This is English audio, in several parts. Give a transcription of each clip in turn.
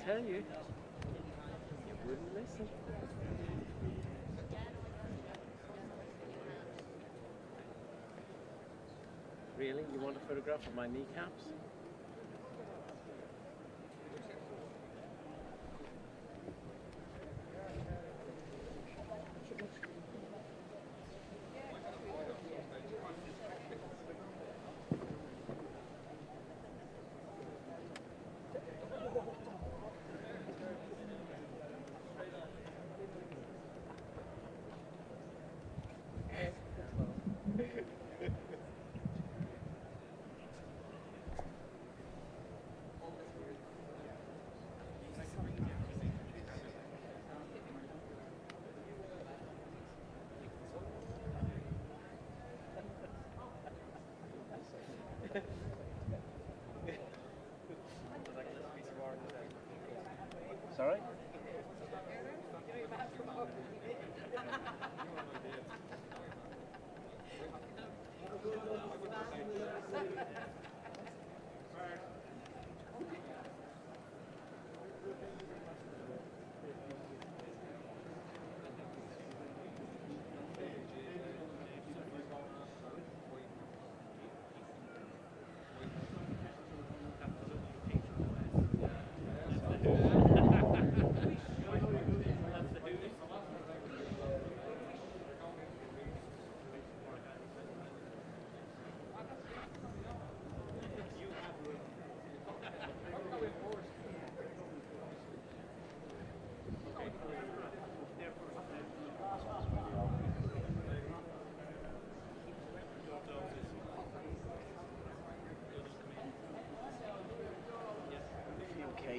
Tell you, you wouldn't listen. Really? You want a photograph of my kneecaps? Sorry?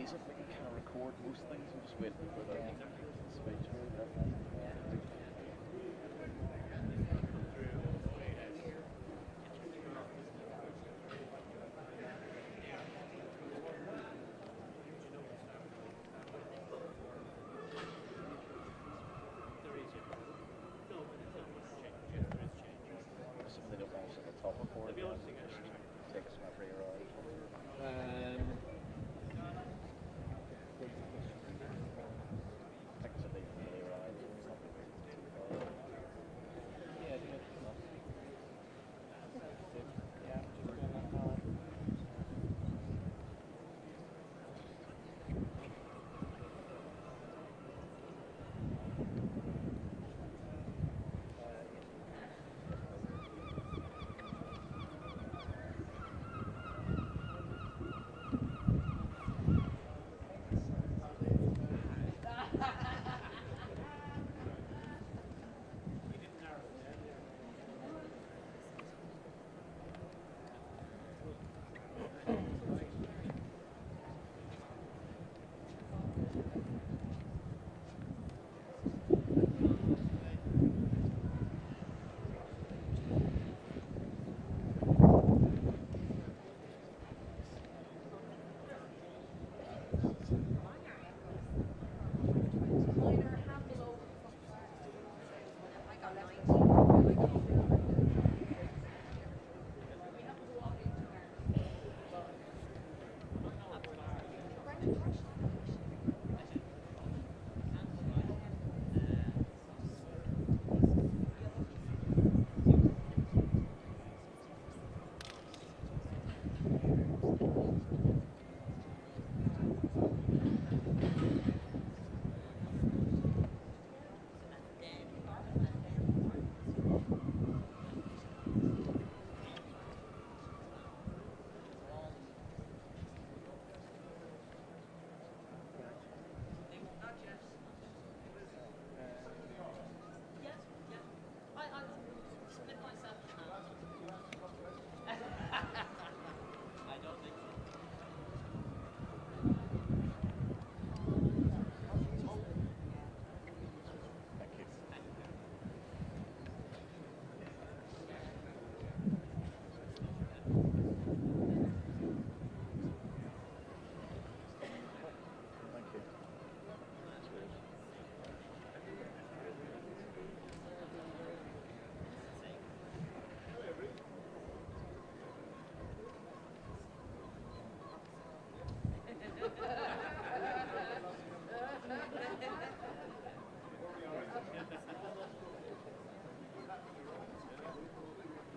If we can't record most things, I'm just waiting for the speech. Something that was at the top of it. Take us my free ride.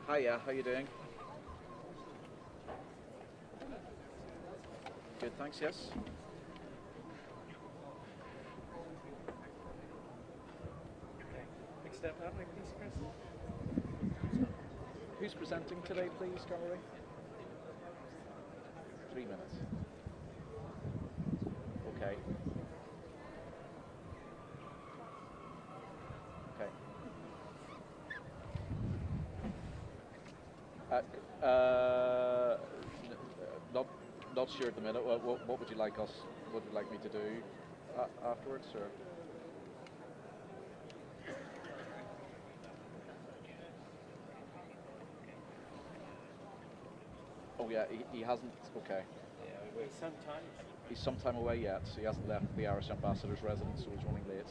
Hiya, how you doing? Good, thanks, yes. Next step up, please, Chris. Who's presenting today, please, Gallery? 3 minutes. Okay. Okay. Not not sure at the minute. What would you like us? What would you like me to do afterwards, or? Oh yeah, he hasn't. Okay. Yeah, we wait some time. He's some time away yet. So he hasn't left the Irish ambassador's residence, so he's running late.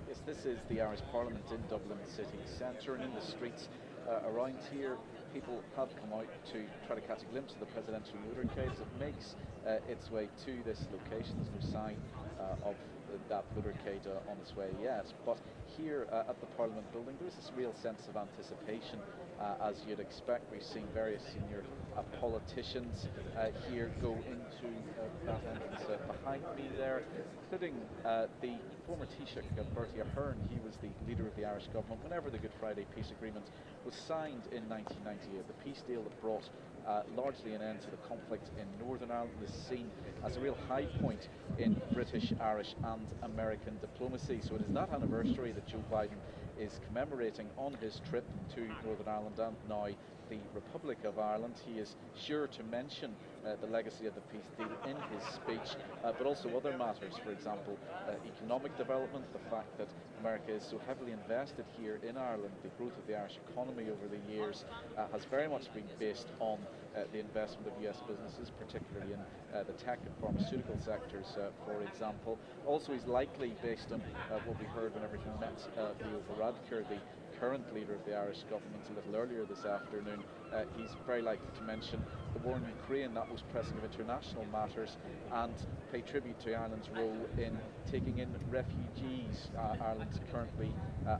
Yes, this is the Irish Parliament in Dublin city centre, and in the streets around here, people have come out to try to catch a glimpse of the presidential motorcade as it makes its way to this location. There's no sign of that motorcade on its way yet, but here at the Parliament building, there's this real sense of anticipation, as you'd expect. We've seen various senior politicians here go into that entrance behind me there, including the former Taoiseach, Bertie Ahern. He was the leader of the Irish government whenever the Good Friday Peace Agreement was signed in 1998, the peace deal that brought largely an end to the conflict in Northern Ireland, is seen as a real high point in British, Irish and American diplomacy. So it is that anniversary that Joe Biden is commemorating on his trip to Northern Ireland and now the Republic of Ireland. He is sure to mention the legacy of the peace deal in his speech, but also other matters, for example, economic development, the fact that America is so heavily invested here in Ireland. The growth of the Irish economy over the years has very much been based on the investment of US businesses, particularly in the tech and pharmaceutical sectors, for example. Also, he's likely, based on what we heard whenever he met Leo Varadkar, the current leader of the Irish government, a little earlier this afternoon, he's very likely to mention the war in Ukraine, that most pressing of international matters, and pay tribute to Ireland's role in taking in refugees. Ireland currently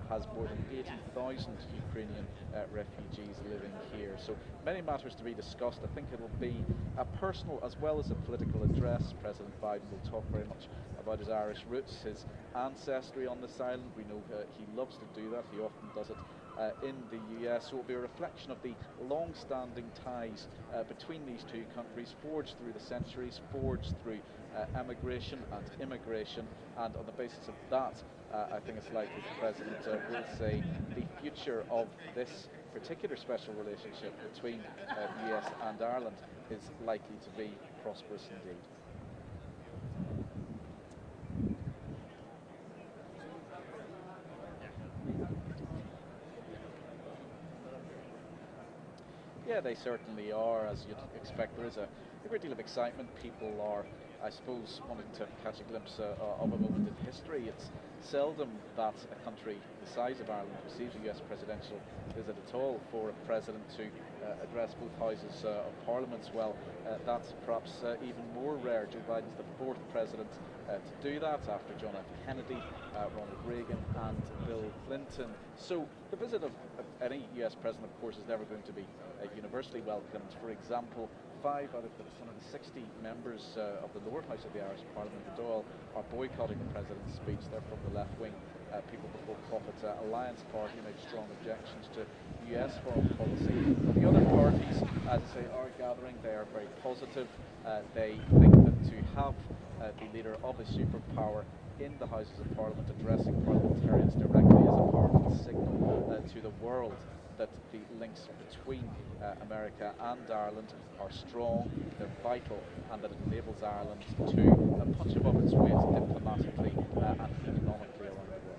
has more than 80,000 Ukrainian refugees living here. So many matters to be discussed. I think it'll be a personal as well as a political address. President Biden will talk very much about his Irish roots, his ancestry on this island. We know he loves to do that. He often does it in the US. So it will be a reflection of the long-standing ties between these two countries, forged through the centuries, forged through emigration and immigration, and on the basis of that, I think it's likely the President will say the future of this particular special relationship between the US and Ireland is likely to be prosperous indeed. Yeah, they certainly are, as you'd expect. There is a great deal of excitement. People are, I suppose, wanting to catch a glimpse of a moment in history. It's seldom that a country the size of Ireland receives a US presidential visit at all. For a president to address both houses of Parliament, well, that's perhaps even more rare. Joe Biden's the fourth president to do that, after John F. Kennedy, Ronald Reagan and Bill Clinton. So the visit of any US president, of course, is never going to be universally welcomed. For example, 5 out of the 160 members of the lower house of the Irish Parliament at all are boycotting the president's speech. They're from the left-wing People Before Profit Alliance Party, made strong objections to US foreign policy. The other parties, as I say, are gathering. They are very positive. They think that to have the leader of a superpower in the Houses of Parliament addressing parliamentarians directly is a powerful signal to the world that the links between America and Ireland are strong, they're vital, and that it enables Ireland to punch above its weight diplomatically and economically around the world.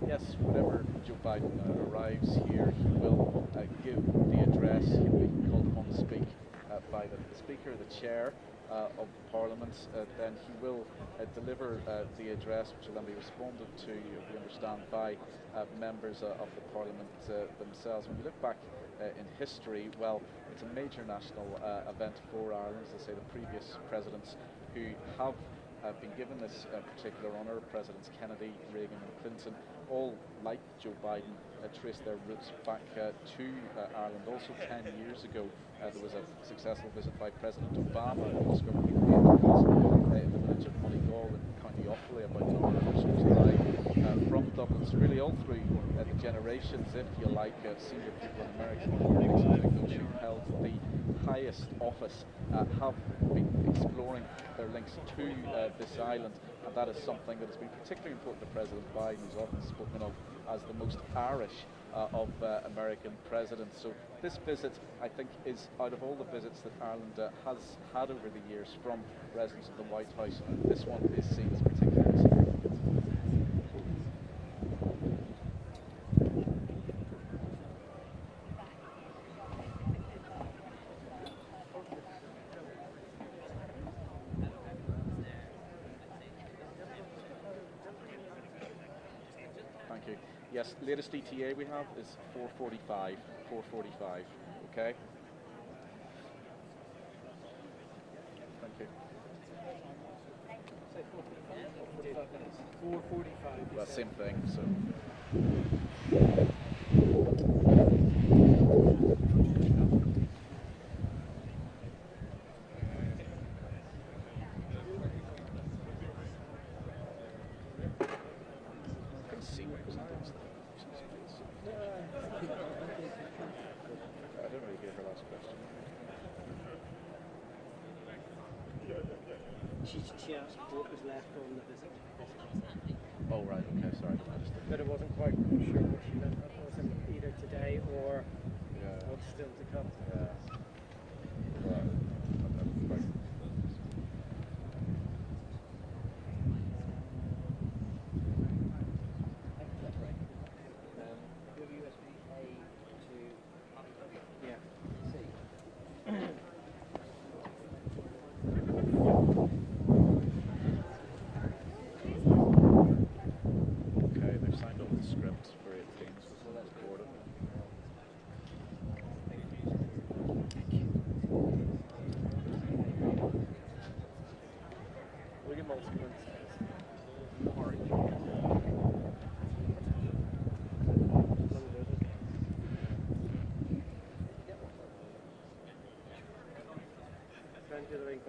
Yes, whenever Joe Biden arrives here, he will give the address. He'll be called upon to speak by the Speaker, the Chair of Parliament. Then he will deliver the address, which will then be responded to, we understand, by members of the Parliament themselves. When you look back in history, well, it's a major national event for Ireland. As I say, the previous presidents who have been given this particular honour, Presidents Kennedy, Reagan and Clinton, all, like Joe Biden, traced their roots back to Ireland. Also 10 years ago, there was a successful visit by President Obama, who discovered the in the village of Moneygall in County Offaly, about 900 drive from Dublin. So really all through the generations, if you like, senior people in American politics, including those who held the highest office, have been exploring their links to this island, and that is something that has been particularly important to President Biden, who's often spoken of as the most Irish of American presidents. So this visit, I think, is, out of all the visits that Ireland has had over the years from residents of the White House, this one is seen as particularly significant. Thank you. Yes, latest ETA we have is 4:45. 4:45. Okay. Thank you. 4:45. Well, same thing. So. I don't really get her last question. She asked what was left on the visit. Oh, right, okay, sorry, I just didn't. But I wasn't quite sure what she meant. That wasn't either today or what's still to come. Yeah. Well, I'm quite. USB-A to... Yeah.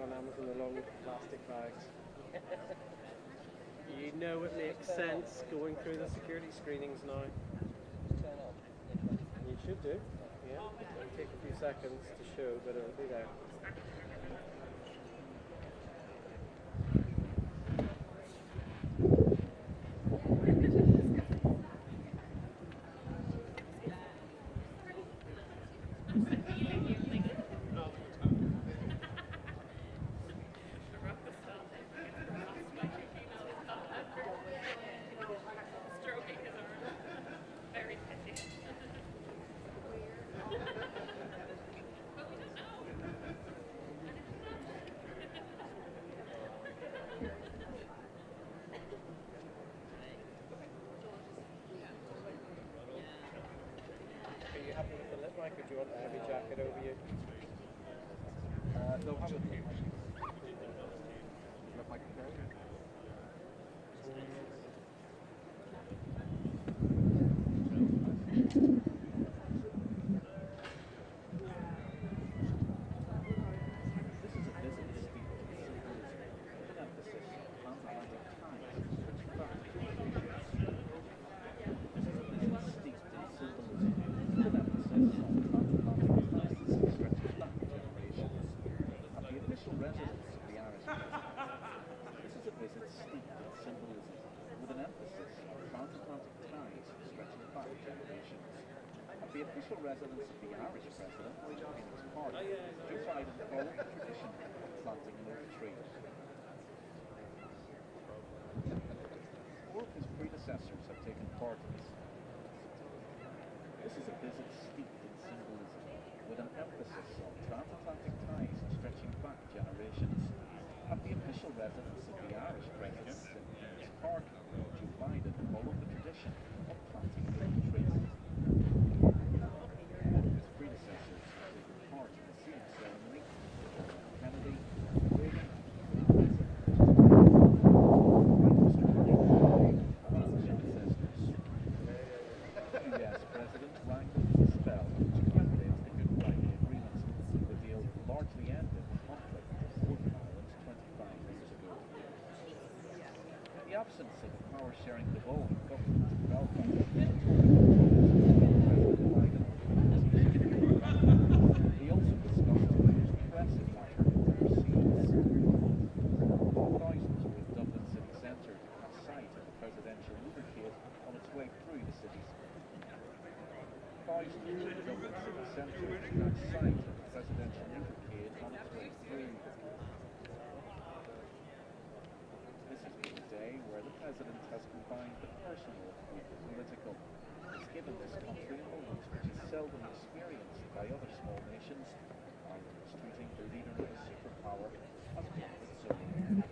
on Amazon along with the plastic bags. You know it makes sense going through the security screenings now. You should do. Yeah. It'll take a few seconds to show, but it'll be there. Or do you want a heavy jacket over you? No, have it. Look like a carrier. The official residence of the Irish president in its party, Joe Biden followed the tradition of planting an oak tree. Four of his predecessors have taken part in this. This is a visit steeped in symbolism, with an emphasis on transatlantic ties stretching back generations. At the official residence of the Irish president in its park, Joe Biden followed the tradition of planting an oak tree. The absence of power-sharing devolved government in Belfast. He also discussed the most pressing matter overseas. Thousands were in Dublin city centre to catch sight of the presidential motorcade on its way through the city. Thousands were in Dublin city centre to catch sight of the presidential motorcade on its way through. Where the president has combined the personal with the political. It's given this country a moment which is seldom experienced by other small nations. Ireland is treating the leader of a superpower as one of its own.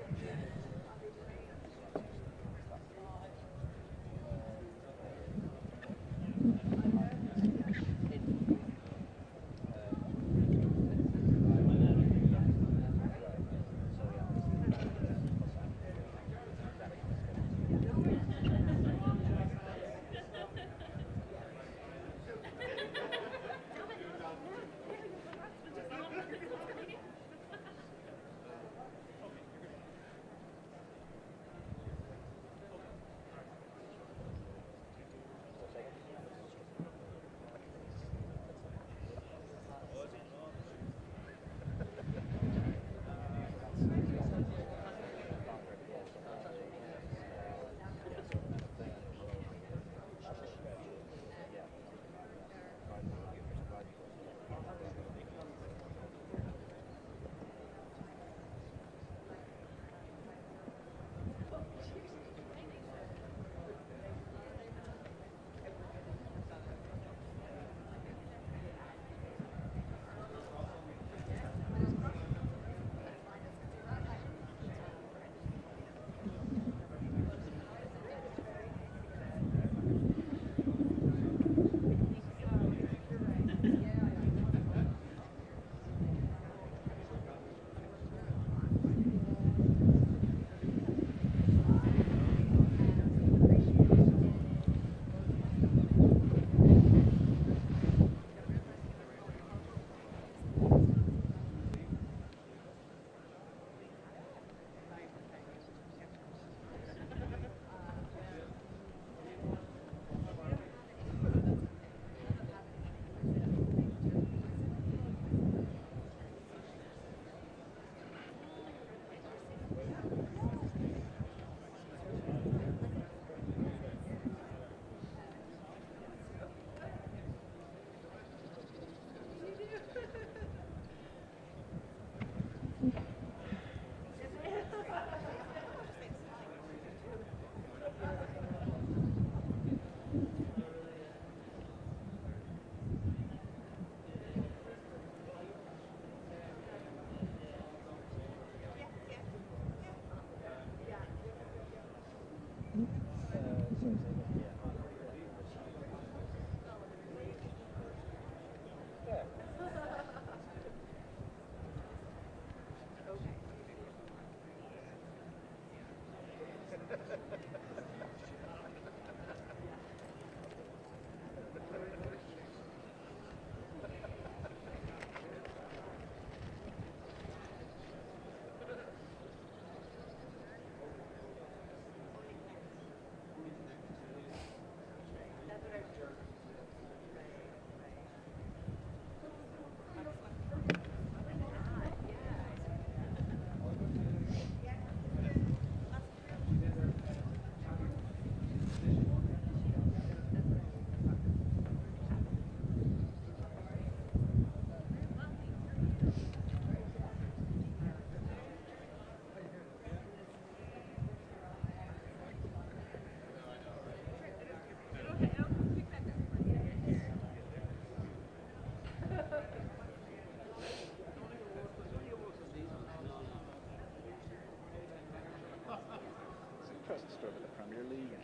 league,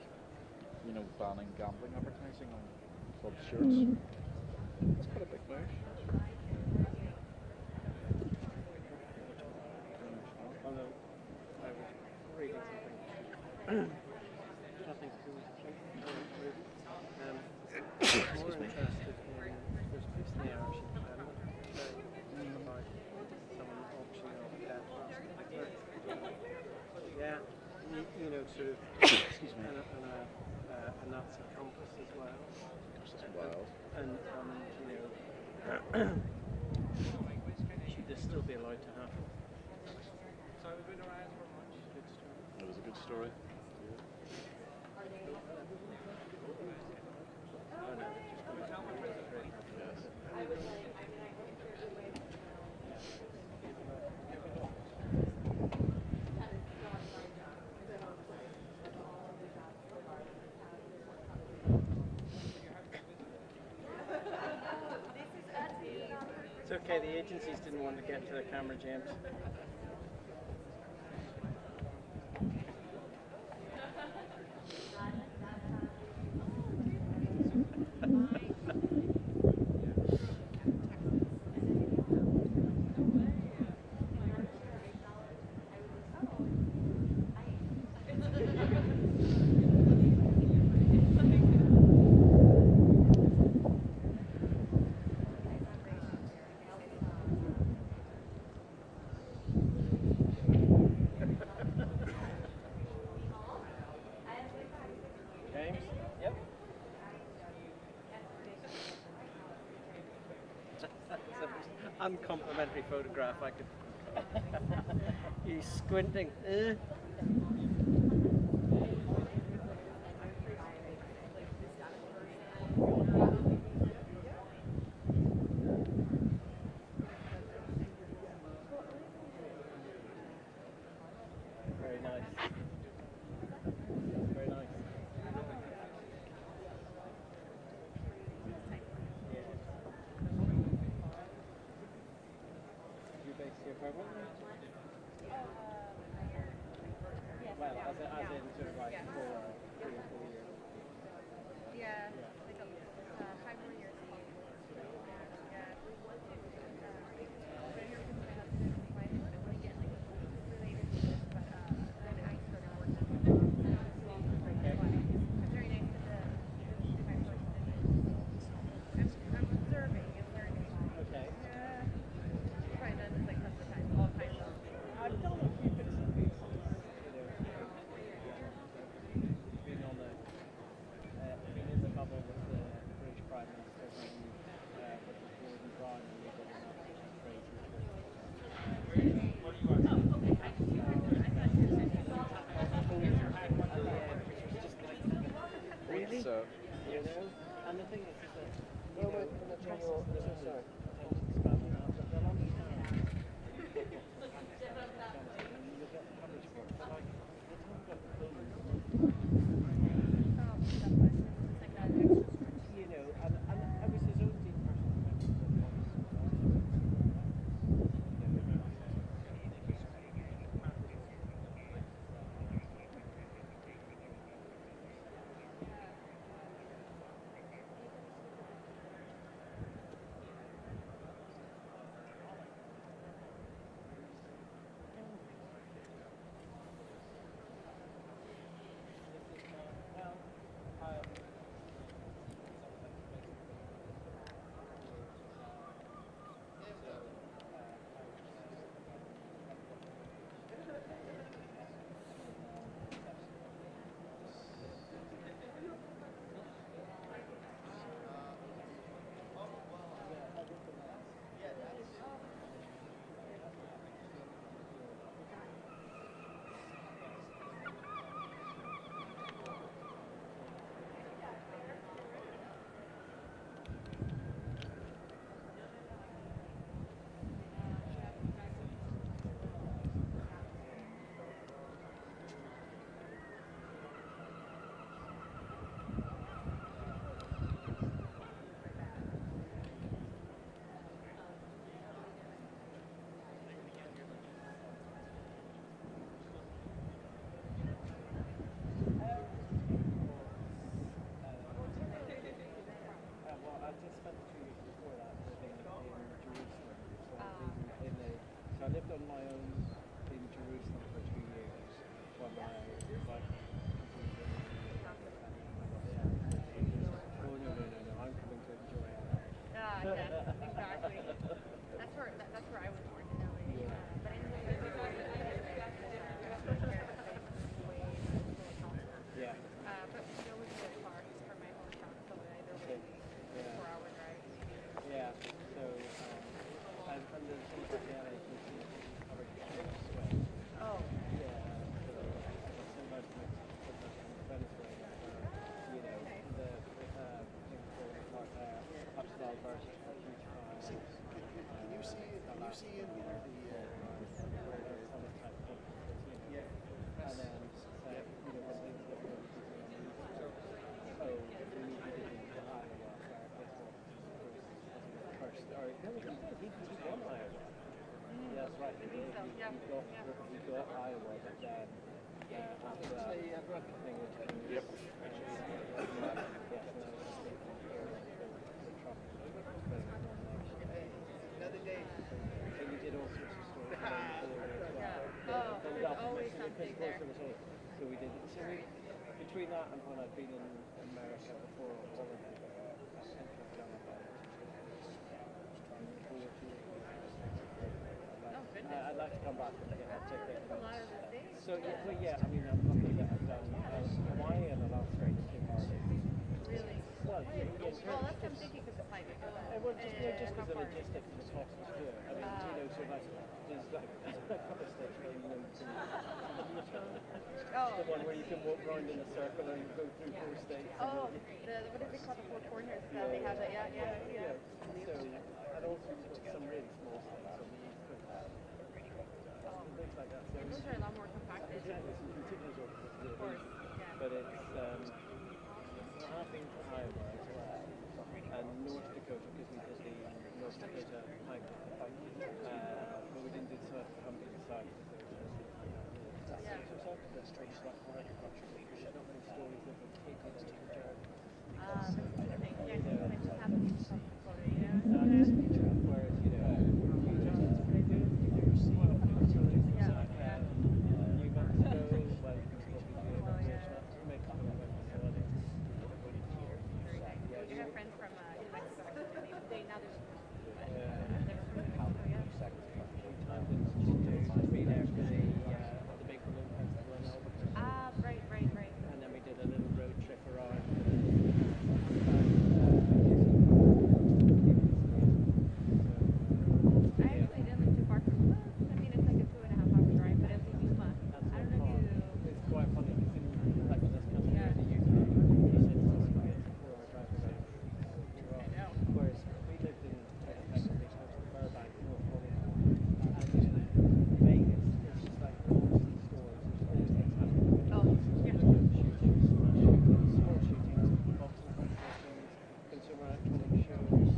you know, banning gambling advertising on club shirts. It's quite a big move. Although I was reading something, nothing to do with more interested in, there's a piece in the Irish Independent about someone auctioning off death basket. Yeah, you know, sort of, Excuse me. and a Nazi compass as well. Which is wild. And you know, should this still be allowed to happen? It was a good story. It's okay, the agencies didn't want to get to the camera, James. James? Yep. That's an uncomplimentary photograph. I could. He's squinting. Very nice. Very nice. You based here permanently? Well, as in sort of like for 3 or 4 years. Yeah, like 5 more years. Yeah. Right here with my husband, I want to get like related to this, but then I Iowa, but then after that thing with Yep. So we did all sorts of stories around the border as well. Yeah. Oh, there's always something there. So we did. So we, between that and when I've been in America before, all of it, I think I've done about 40. Oh, goodness. I'd like to come back and take That's a that. lot of the States. So yeah, well, yeah. I mean, I'm lucky that I've done Hawaii and Alaska in 2 months. Really? Well, yeah, Well, that's what I'm thinking because the climate. well, just How because the far? logistics and the cost to do it. I mean, so like, there's like a couple of states where you know, Oh. the one where you can walk around in a circle and go through 4 states. Oh, what is it called? The Four Corners. They have that. Yeah. So, and also some really small states on the East Coast. Things like that. So And those are a lot more compacted. exactly, some contiguous offices. Of course. Yeah. But it's, I've been to Iowa as well, and North Dakota, because we did the North Dakota hike, but we didn't do the South, we haven't been to the South. Yeah. So South of the streets like agriculture, there's not many stories of them taking it to the dirt. That's interesting. Yeah, because it just happens in South Dakota. Yeah. Whereas, you know, they do well, Yeah. New Mexico, well, you can probably do Well, yeah. New Mexico, facility. Very nice. I have friends from New Mexico actually. They now they're never from New Mexico. Yeah. To be there for the big balloon festival in Albuquerque. Ah, right. And then we did a little road trip around. I actually didn't live too far from. Well, I mean, it's like a 2.5 hour drive, but it's in Yuma. I don't know if you. It's quite funny because in like this country, Yeah. in the UK, you said it's a 4-hour drive away. I know. Whereas we lived in effectively close to Burbank, North Hollywood, and Vegas, it's just like constant stores. There's always things happening. Oh, yeah. Shootings, small shootings, boxing competitions, consumer electronics shows,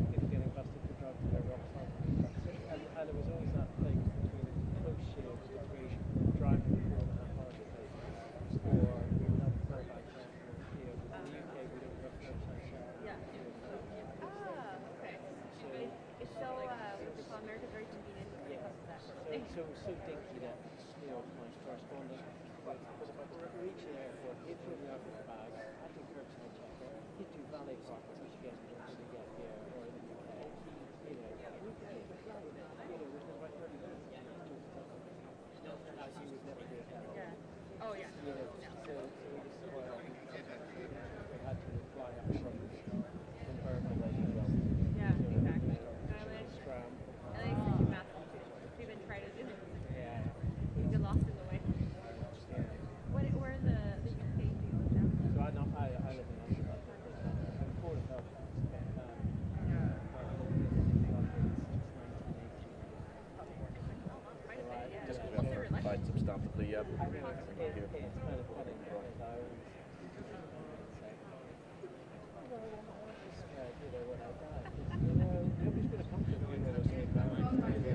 people getting busted for drugs in their workshop. And there was always that thing between close shaves between driving 4.5 hours a day or Burbank. You know, in the UK we don't have curbside showers. Yeah. Okay. It's so what's it called? America's very convenient when it comes to that sort of thing. So dinky that, you know, my correspondent was reaching the airport, he'd throw me out with a bag, I'd do curbside checker, he'd do valet parking, which again you don't really get here or in the UK. You know, we'd about 30 minutes as you would never do it now. Yeah. Oh yeah. You know, so we just quite often we had to fly up from Burbank as well. Yeah, exactly. Scram. And I used to do math if you've been trying to do it. Yeah. You get lost in the way. Where in the UK do you live now? So I live in London. I'm Port of Belfast. Just because we have to fight substantively, yeah. I know it's kind of funny because I always say, you know, when I die, nobody's going to come to me when I say that. They may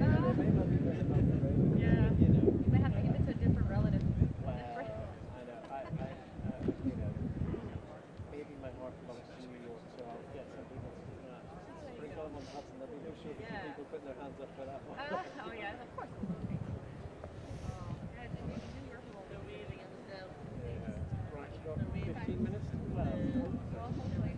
not be living on the road. Yeah. You know. You might have to give it to a different relative. Well, I know. You know, maybe my heart belongs to New York, so I'll get some people to do that. Bring them on Hudson, there'll be no shortage of people putting their hands up for that one. Oh yeah, of course. Yeah, New York will be amazing in the snow. Right, you've got 15 minutes to 12. Well, hopefully.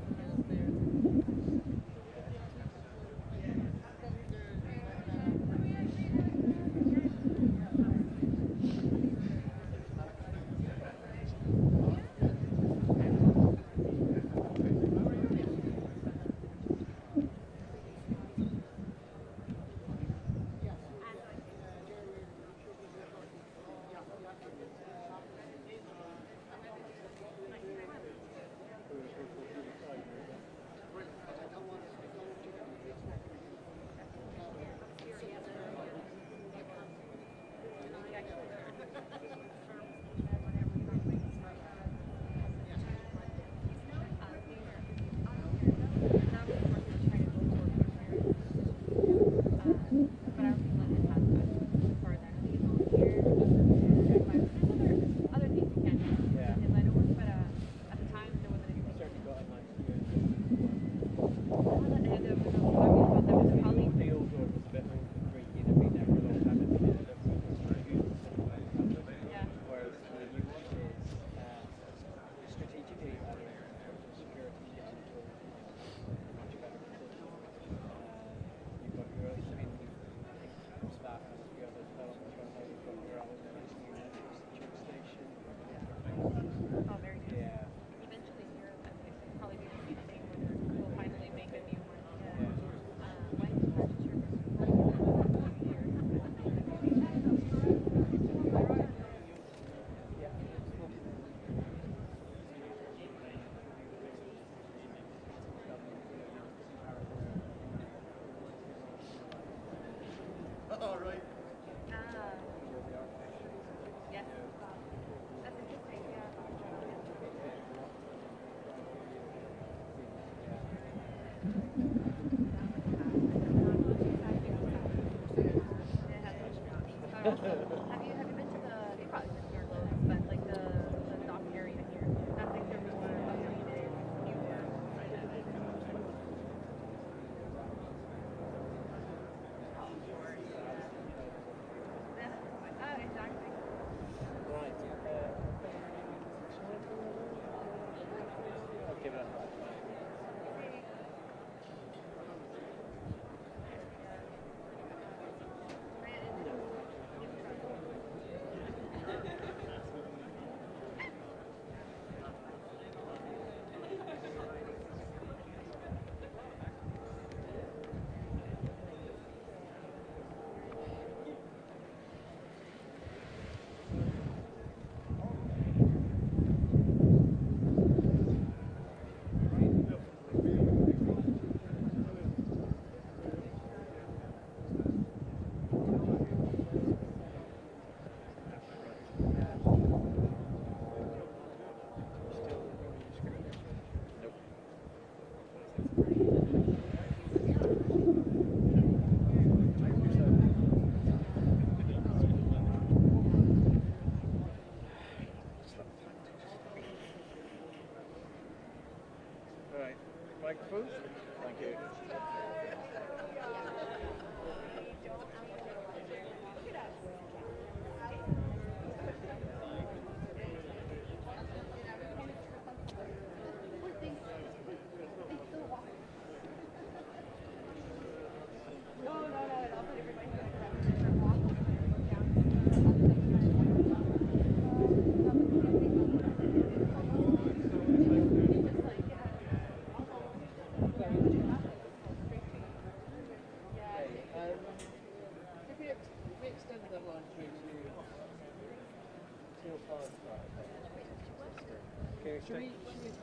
Should we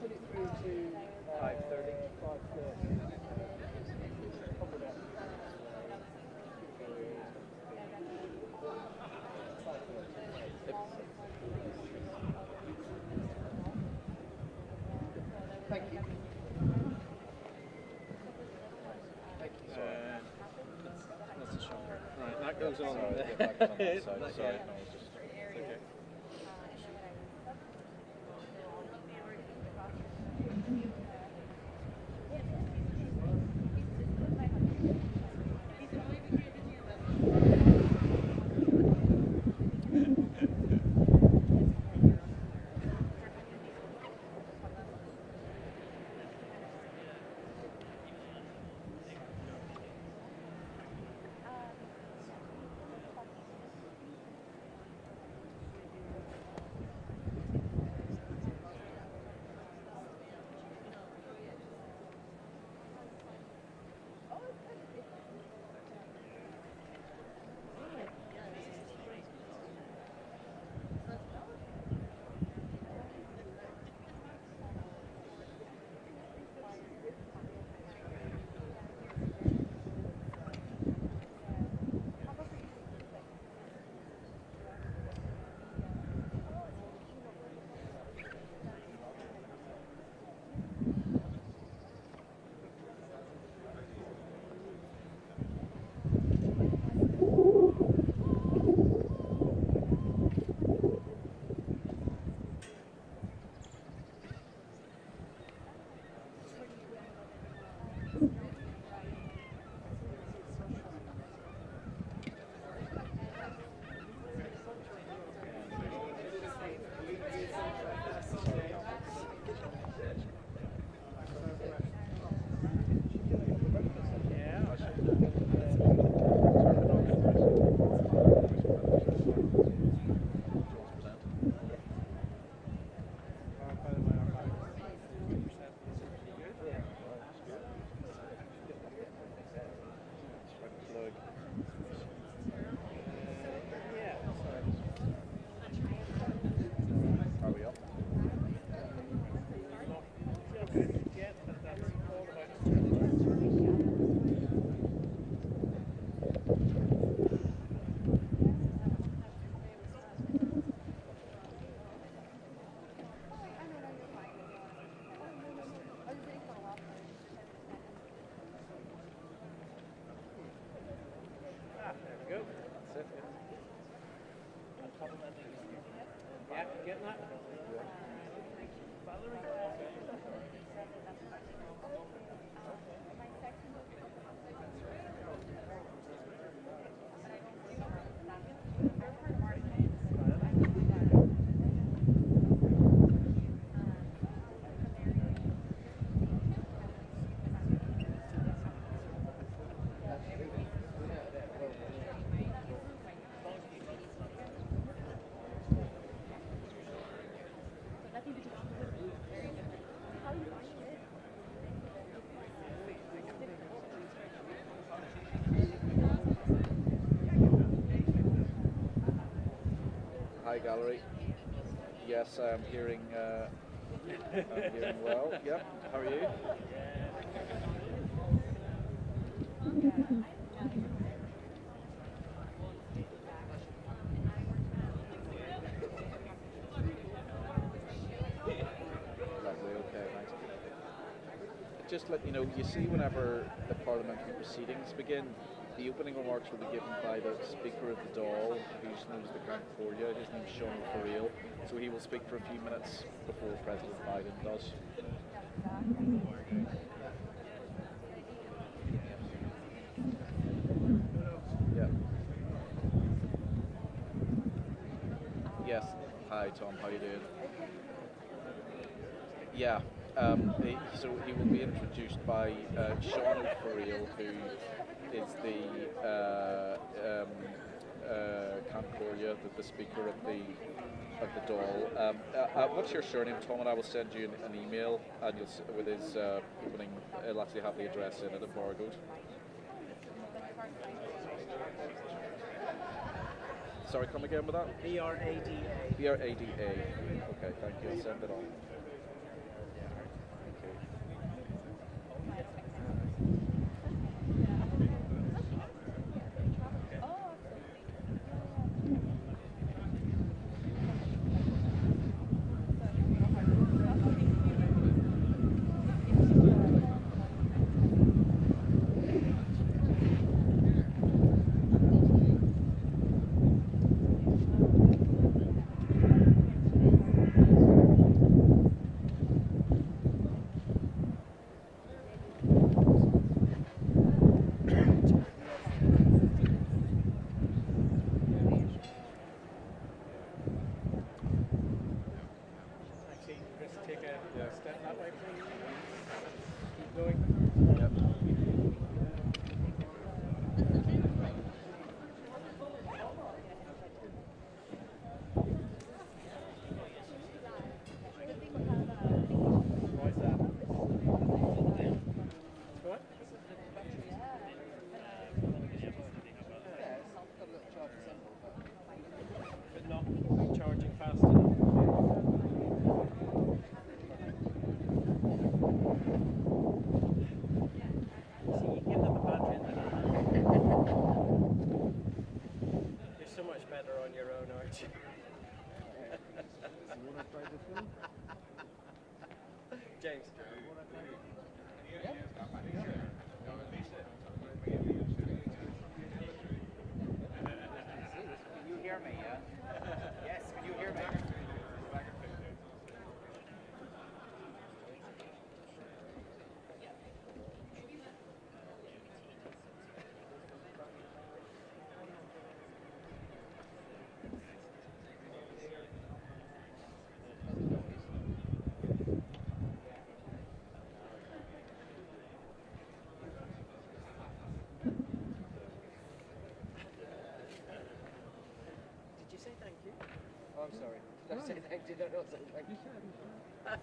put it through to 5:30. 5:30? Cover that. Thank you. Thank you. That's a shocker. Right, that goes on. Sorry, get back on that side. Sorry, Yeah. no, it's just... Okay. Are we up? There we go. That's it, Yeah, getting that? Hi, gallery. Yes, I'm hearing well. Yep. How are you? Lovely. Okay. Thanks. Just let you know, you see, whenever the parliamentary proceedings begin, the opening remarks will be given by the Speaker of the Dáil, who's known as the Count Cordia. His name's Sean O'Farrell, so he will speak for a few minutes before President Biden does. Yeah. Yes. Hi, Tom. How you doing? Yeah. So he will be introduced by Sean O'Farrell, who is the Concordia, the Speaker of the Dáil. What's your surname, Tom? And I will send you an email, and with his opening, it'll actually have the address in it, embargoed. Sorry, come again with that? BRADA. BRADA. Okay, thank you. I'll send it on. speech. James. Can you hear me? Yeah? Yes, can you hear me? Did you say thank you? Oh, I'm sorry. Did I say thank you? No, say thank you. I'm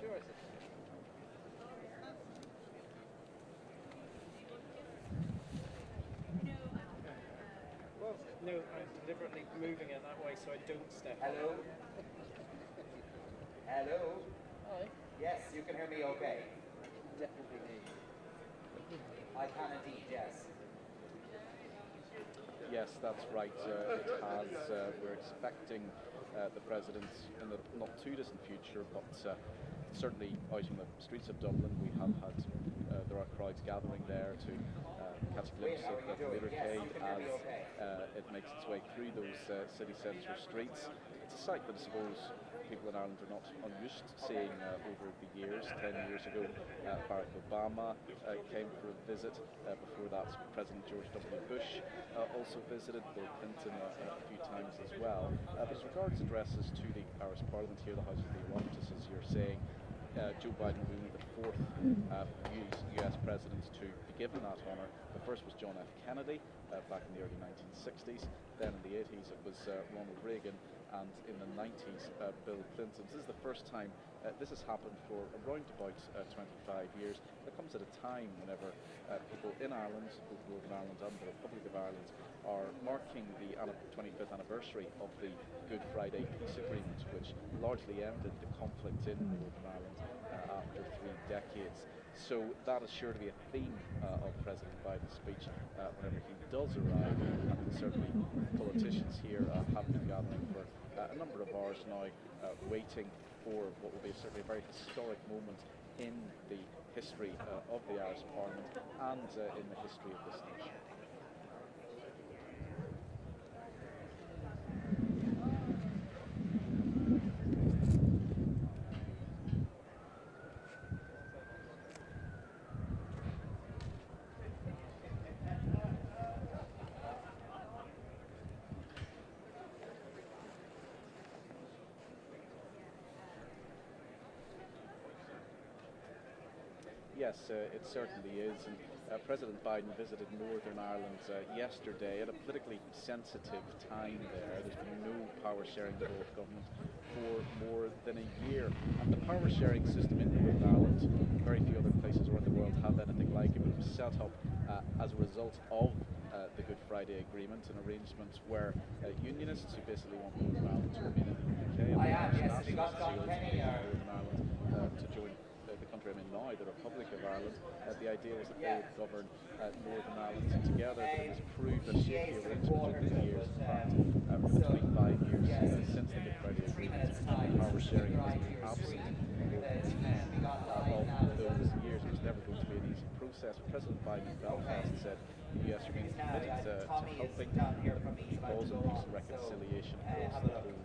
sure I said thank you. Well, no, I'm deliberately moving it that way so I don't step on Hello? it. Hello? Hi. Yes, you can hear me okay. Definitely me. I can indeed, yes. Yes, that's right. It has. We're expecting the president in the not too distant future, but certainly out in the streets of Dublin, we have had there are crowds gathering there to catch a glimpse of the motorcade as it makes its way through those city centre streets. It's a sight that I suppose people in Ireland are not unused to seeing over the years. 10 years ago, Barack Obama came for a visit. Before that, President George W. Bush also visited, Bill Clinton a few times as well. But as regards addresses to the Irish Parliament here, the House of the Oireachtas, as you're saying, Joe Biden will be only the fourth US president to be given that honour. The first was John F. Kennedy back in the early 1960s. Then in the 80s it was Ronald Reagan, and in the 90s Bill Clinton. This is the first time this has happened for around about 25 years. It comes at a time whenever people in Ireland, both Northern Ireland and the Republic of Ireland, are marking the 25th anniversary of the Good Friday Peace Agreement, which largely ended the conflict in Northern Ireland after 3 decades. So that is sure to be a theme of President Biden's speech whenever he does arrive, and certainly politicians here have been gathering for a number of hours now, waiting for what will be certainly a very historic moment in the history of the Irish Parliament and in the history of this nation. Yes, it certainly is. And President Biden visited Northern Ireland yesterday at a politically sensitive time there. There's been no power sharing at all government for more than a year. And the power sharing system in Northern Ireland, very few other places around the world have anything like it, but it was set up as a result of the Good Friday Agreement, an arrangement where unionists who basically want Northern Ireland to remain in the UK, and I the am, Irish yes. Have you got nationalists who John ultimately Kenny want or? Northern Ireland to join the country I'm in now, the Republic of Ireland. The idea was that they would govern Northern Ireland together, but it has proved a shaky arrangement over the years. In fact, for the 25 years since the Good Friday Agreement, power sharing has been absent in more than 10 of those years. It was never going to be an easy process. President Biden in Belfast said the US remains committed to helping the cause of peace and reconciliation across the whole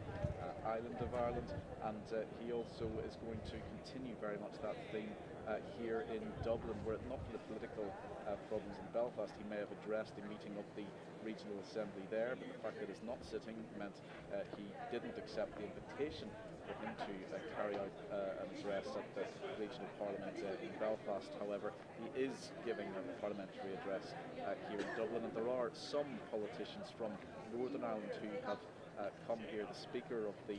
island of Ireland, and he also is going to continue very much that theme here in Dublin. Were it not for the political problems in Belfast, he may have addressed the meeting of the regional assembly there, but the fact that he's not sitting meant he didn't accept the invitation for him to carry out an address at the regional parliament in Belfast. However, he is giving a parliamentary address here in Dublin, and there are some politicians from Northern Ireland who have come here. The Speaker of the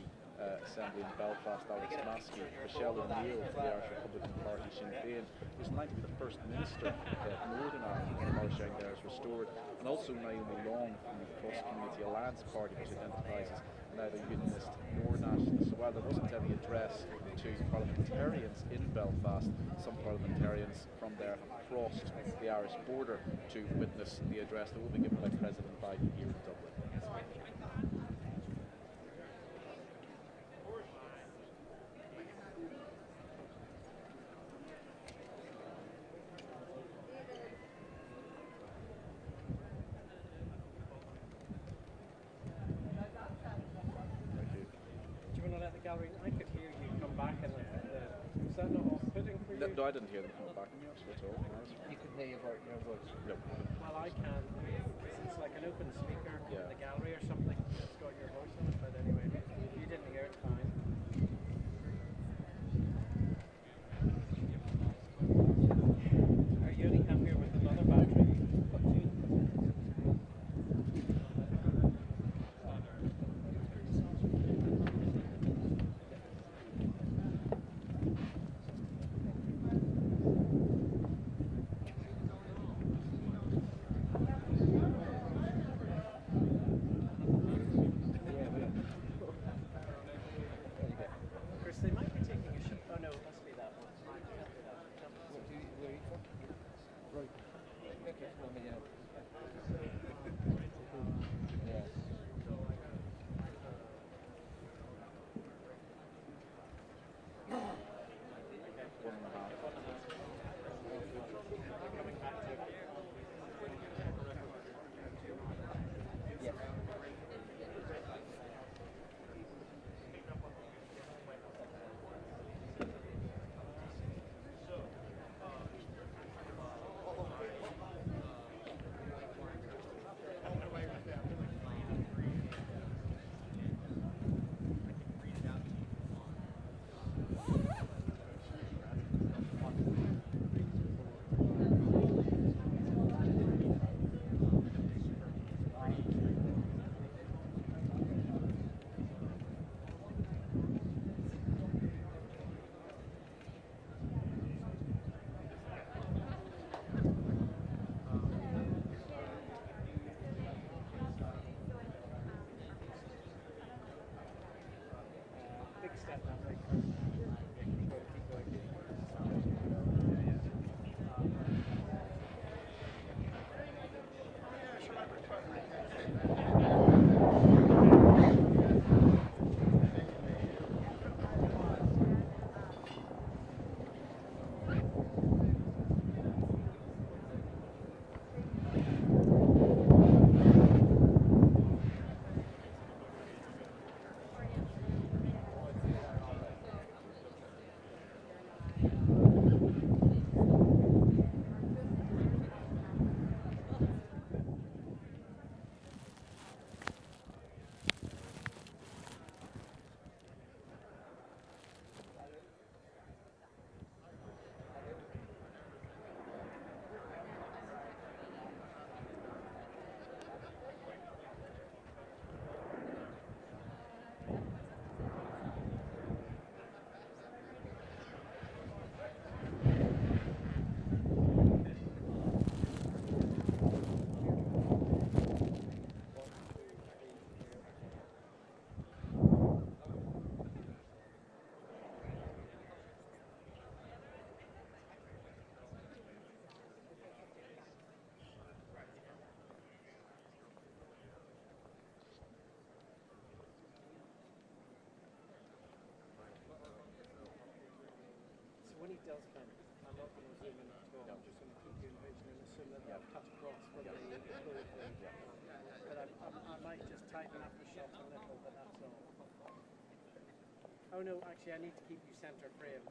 Assembly in Belfast, Alex Maskey, Michelle O'Neill for the Irish Republican Party, Sinn Féin, who's likely to be the First Minister of Northern Ireland when power sharing there is restored, and also Naomi Long from the Cross Community Alliance Party, which identifies as neither unionist nor nationalist. So while there wasn't any address to parliamentarians in Belfast, some parliamentarians from there have crossed the Irish border to witness the address that will be given by President Biden here in Dublin. gallery, I could hear you come back and was that not off-putting for you? No, I didn't hear them coming back on me actually at all. You can hear your voice. No. Well, I can, because it's like an open speaker Yeah. in the gallery or something that's got your voice on it, but anyway, if you didn't hear it, fine. Are you only happier with another battery? What do you... Chris, they might be taking a shot. Oh no, it must be that one. Can't be that. Can't be that. Where are you from? Right. Okay. I mean, yeah. One and a half. Coming back to it. Yes. Big step that way. When he does come, I'm not going to zoom in at all. I'm just going to keep you in vision and assume that I've cut across from the code page. But I might just tighten up the shot a little, but that's all. Oh no, actually I need to keep you center frame.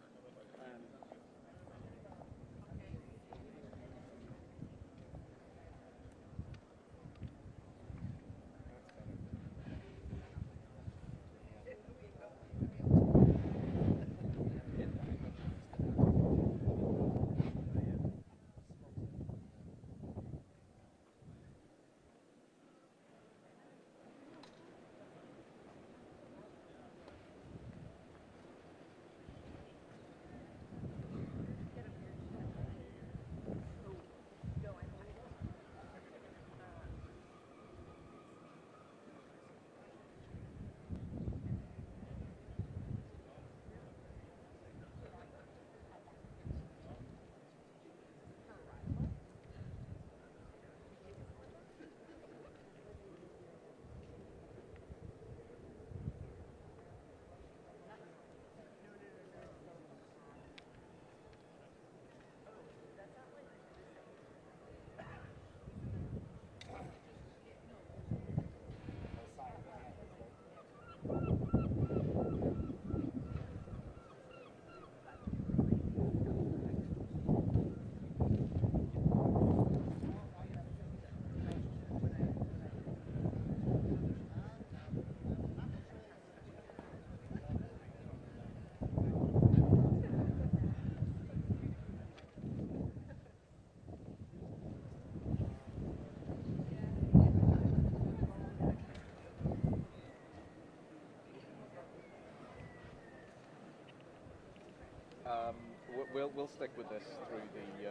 we'll stick with this through the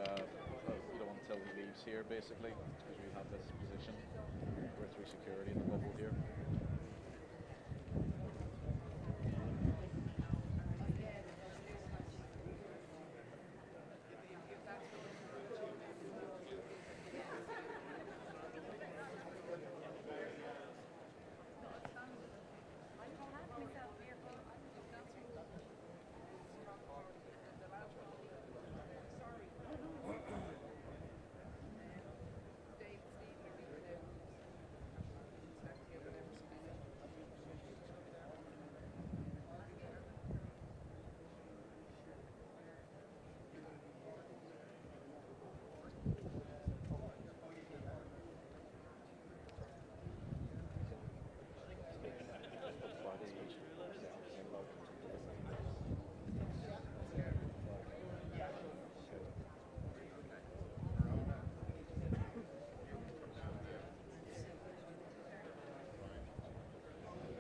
until he leaves here, basically, because we have this position. We're through security in the bubble here.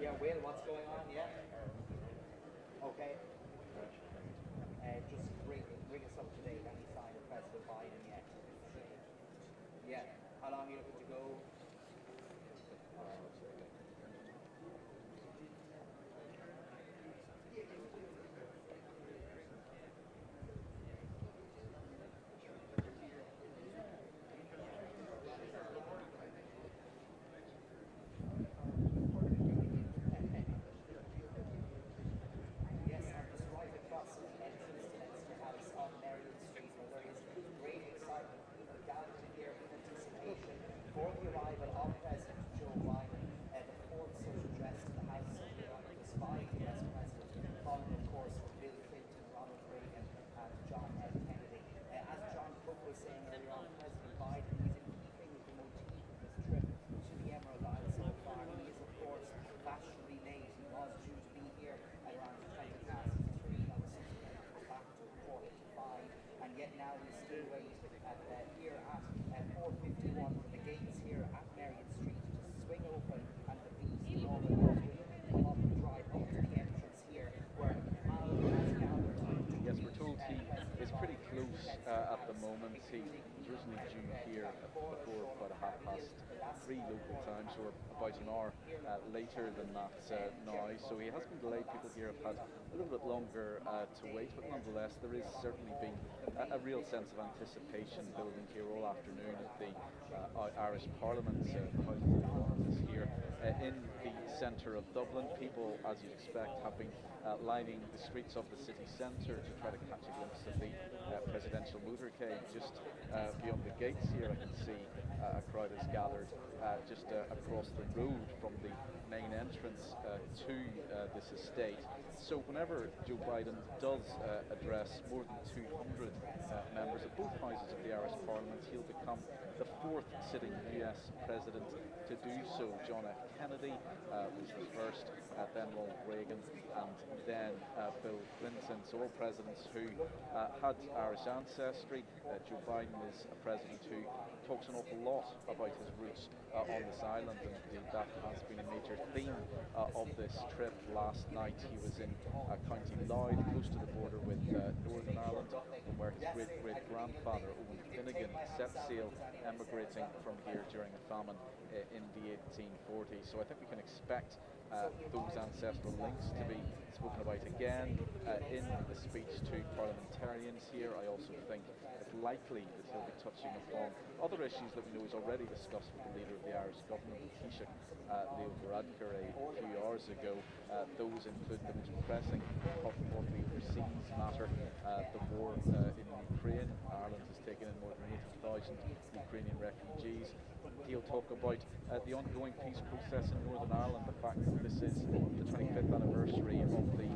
Yeah, Will, what's going on? Yeah. Okay. Just bring us up to date. Any sign of President Biden yet? Yeah. How long are you looking to go? Yes, I'm just right across the entrance to Leinster House on Marion Street, where there is great excitement. People gathered here in anticipation for the arrival of President Joe Biden, the fourth such address to the House was by the US President, following, of course, from Bill Clinton, Ronald Reagan, and John F. Kennedy. As John Cook was saying earlier on, President Biden is in keeping with the motif of his trip to the Emerald Isle so far. He is, of course, fashionably late. He was due to be here at around 3. Now we're subsequently back to 4:45, and yet now we still wait here at 4:51 for the gates here at Marion Street to swing open and the beast normal will come up and drive up to the entrance here where a crowd has gathered. Yes, we're told he is pretty close at the moment. He was originally due here before about 3:30 local time, so we're about an hour later than that now. So he has been delayed. People here have had a little bit longer to wait, but nonetheless there is certainly been a real sense of anticipation building here all afternoon at the Irish Parliament. The House of Commons is here in the centre of Dublin. People, as you'd expect, have been lining the streets of the city centre to try to catch a glimpse of the presidential motorcade. Just beyond the gates here I can see a crowd has gathered just across the road from the main entrance to this estate. So whenever Joe Biden does address more than 200 members of both houses of the Irish Parliament, he'll become the fourth sitting US president to do so. John F. Kennedy was the first, then Ronald Reagan, and then Bill Clinton. So all presidents who had Irish ancestry. Joe Biden is a president who talks an awful lot about his roots on this island, and indeed that has been a major theme of this trip. Last night he was in County Louth, close to the border with Northern Ireland, from where his great-great-grandfather Owen Finnegan set sail, emigrating from here during a famine in the 1840s. So I think we can expect those ancestral links to be spoken about again in the speech to parliamentarians here. I also think it's likely that he'll be touching upon other issues that we know he's already discussed with the leader of the Irish government, Taoiseach Leo Varadkar, a few hours ago. Those include the most pressing of the overseas matter, the war in Ukraine. Ireland has taken in more than 80,000 Ukrainian refugees. He'll talk about the ongoing peace process in Northern Ireland, the fact that this is the 25th anniversary of the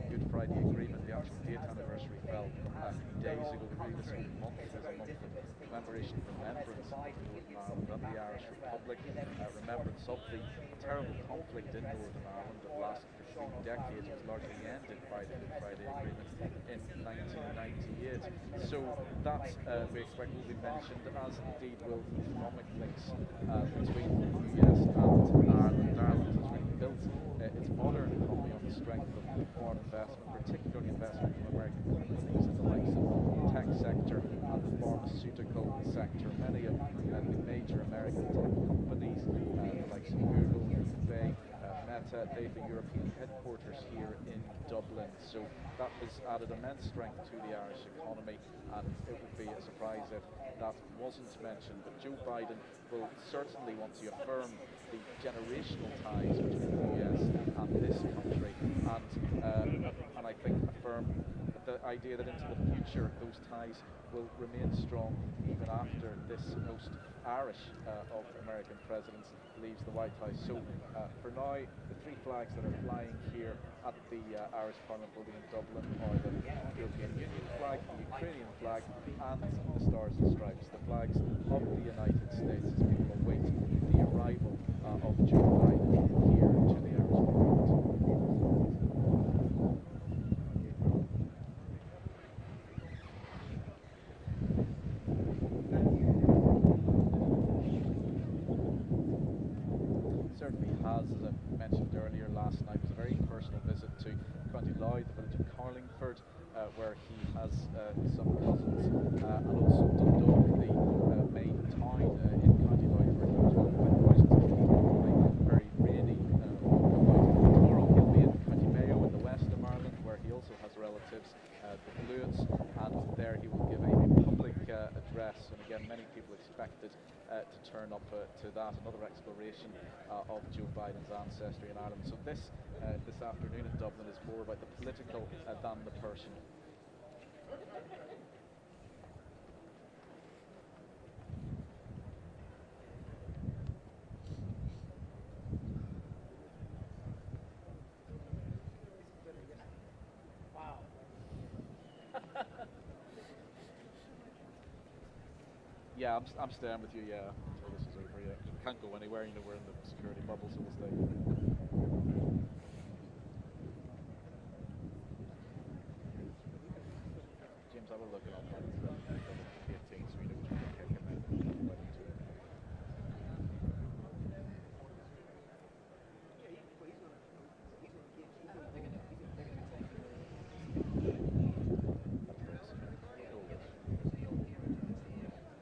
Good Friday Agreement. The actual date anniversary fell a few days ago. Really, this whole month is a month of commemoration and remembrance of Northern Ireland and the Irish Republic, remembrance of the terrible conflict in Northern Ireland that lasted for 3 decades. It was largely ended by the Good Friday Agreement in 1998. So that we expect will be mentioned, as indeed will economic links between the US and Ireland. Ireland has rebuilt its modern economy on the strength of foreign investment, particularly investment from American companies and the likes of sector and the pharmaceutical sector. Many of the major American tech companies, the likes of Google, Alphabet, Meta, they've the European headquarters here in Dublin. So that has added immense strength to the Irish economy, and it would be a surprise if that wasn't mentioned. But Joe Biden will certainly want to affirm the generational ties between the US and this country, and I think affirm the idea that into the future those ties will remain strong even after this most Irish of American presidents leaves the White House. So for now, the three flags that are flying here at the Irish Parliament building in Dublin are the European Union flag, the Ukrainian flag, and the Stars and Stripes, the flags of the United States, as people await the arrival of Joe Biden here to the Irish Parliament. Certainly has, as I mentioned earlier last night, was a very personal visit to County Louth, the village of Carlingford, where he has some cousins, and also Dundalk, the main town in County Louth, where he was welcomed by thousands of people on a very rainy Friday. Tomorrow he'll be in County Mayo in the west of Ireland, where he also has relatives, the Bluets, and there he will give a public address, and again many people expected to turn up to that, another exploration of Joe Biden's ancestry in Ireland. So this afternoon in Dublin is more about the political than the person. Wow. Yeah, I'm staying with you, yeah, until this is over, yeah. We can't go anywhere, you know, we're in the security bubble, so we'll stay. James, I will look it up on the 18th, so we know which one to pick, and then invite him to it.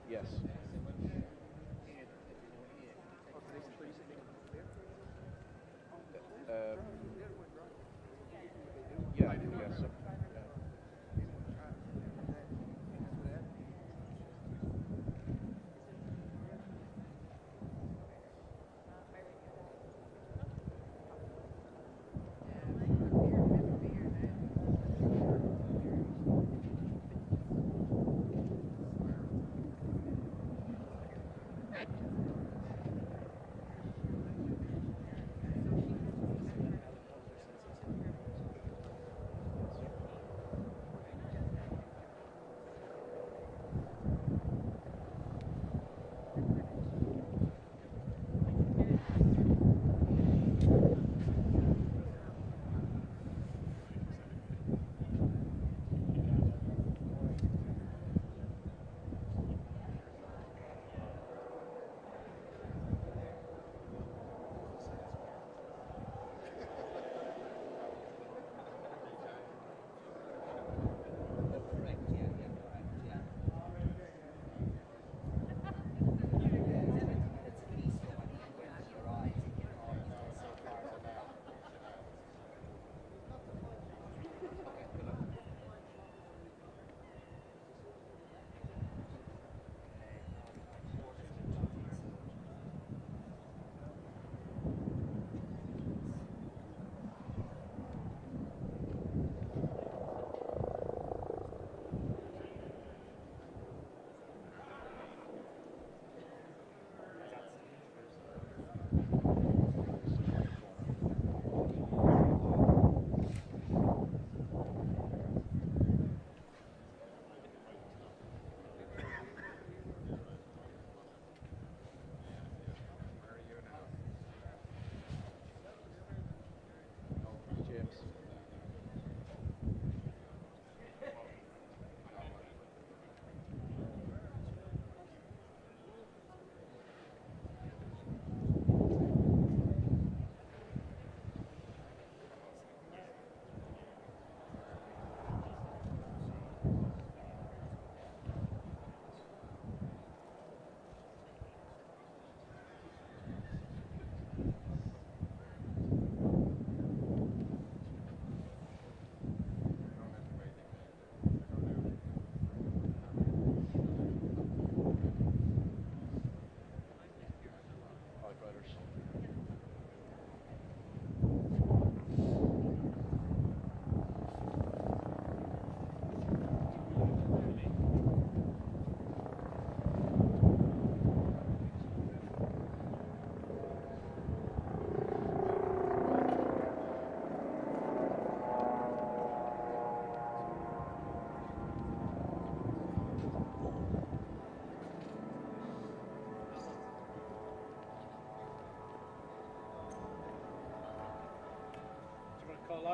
Yes.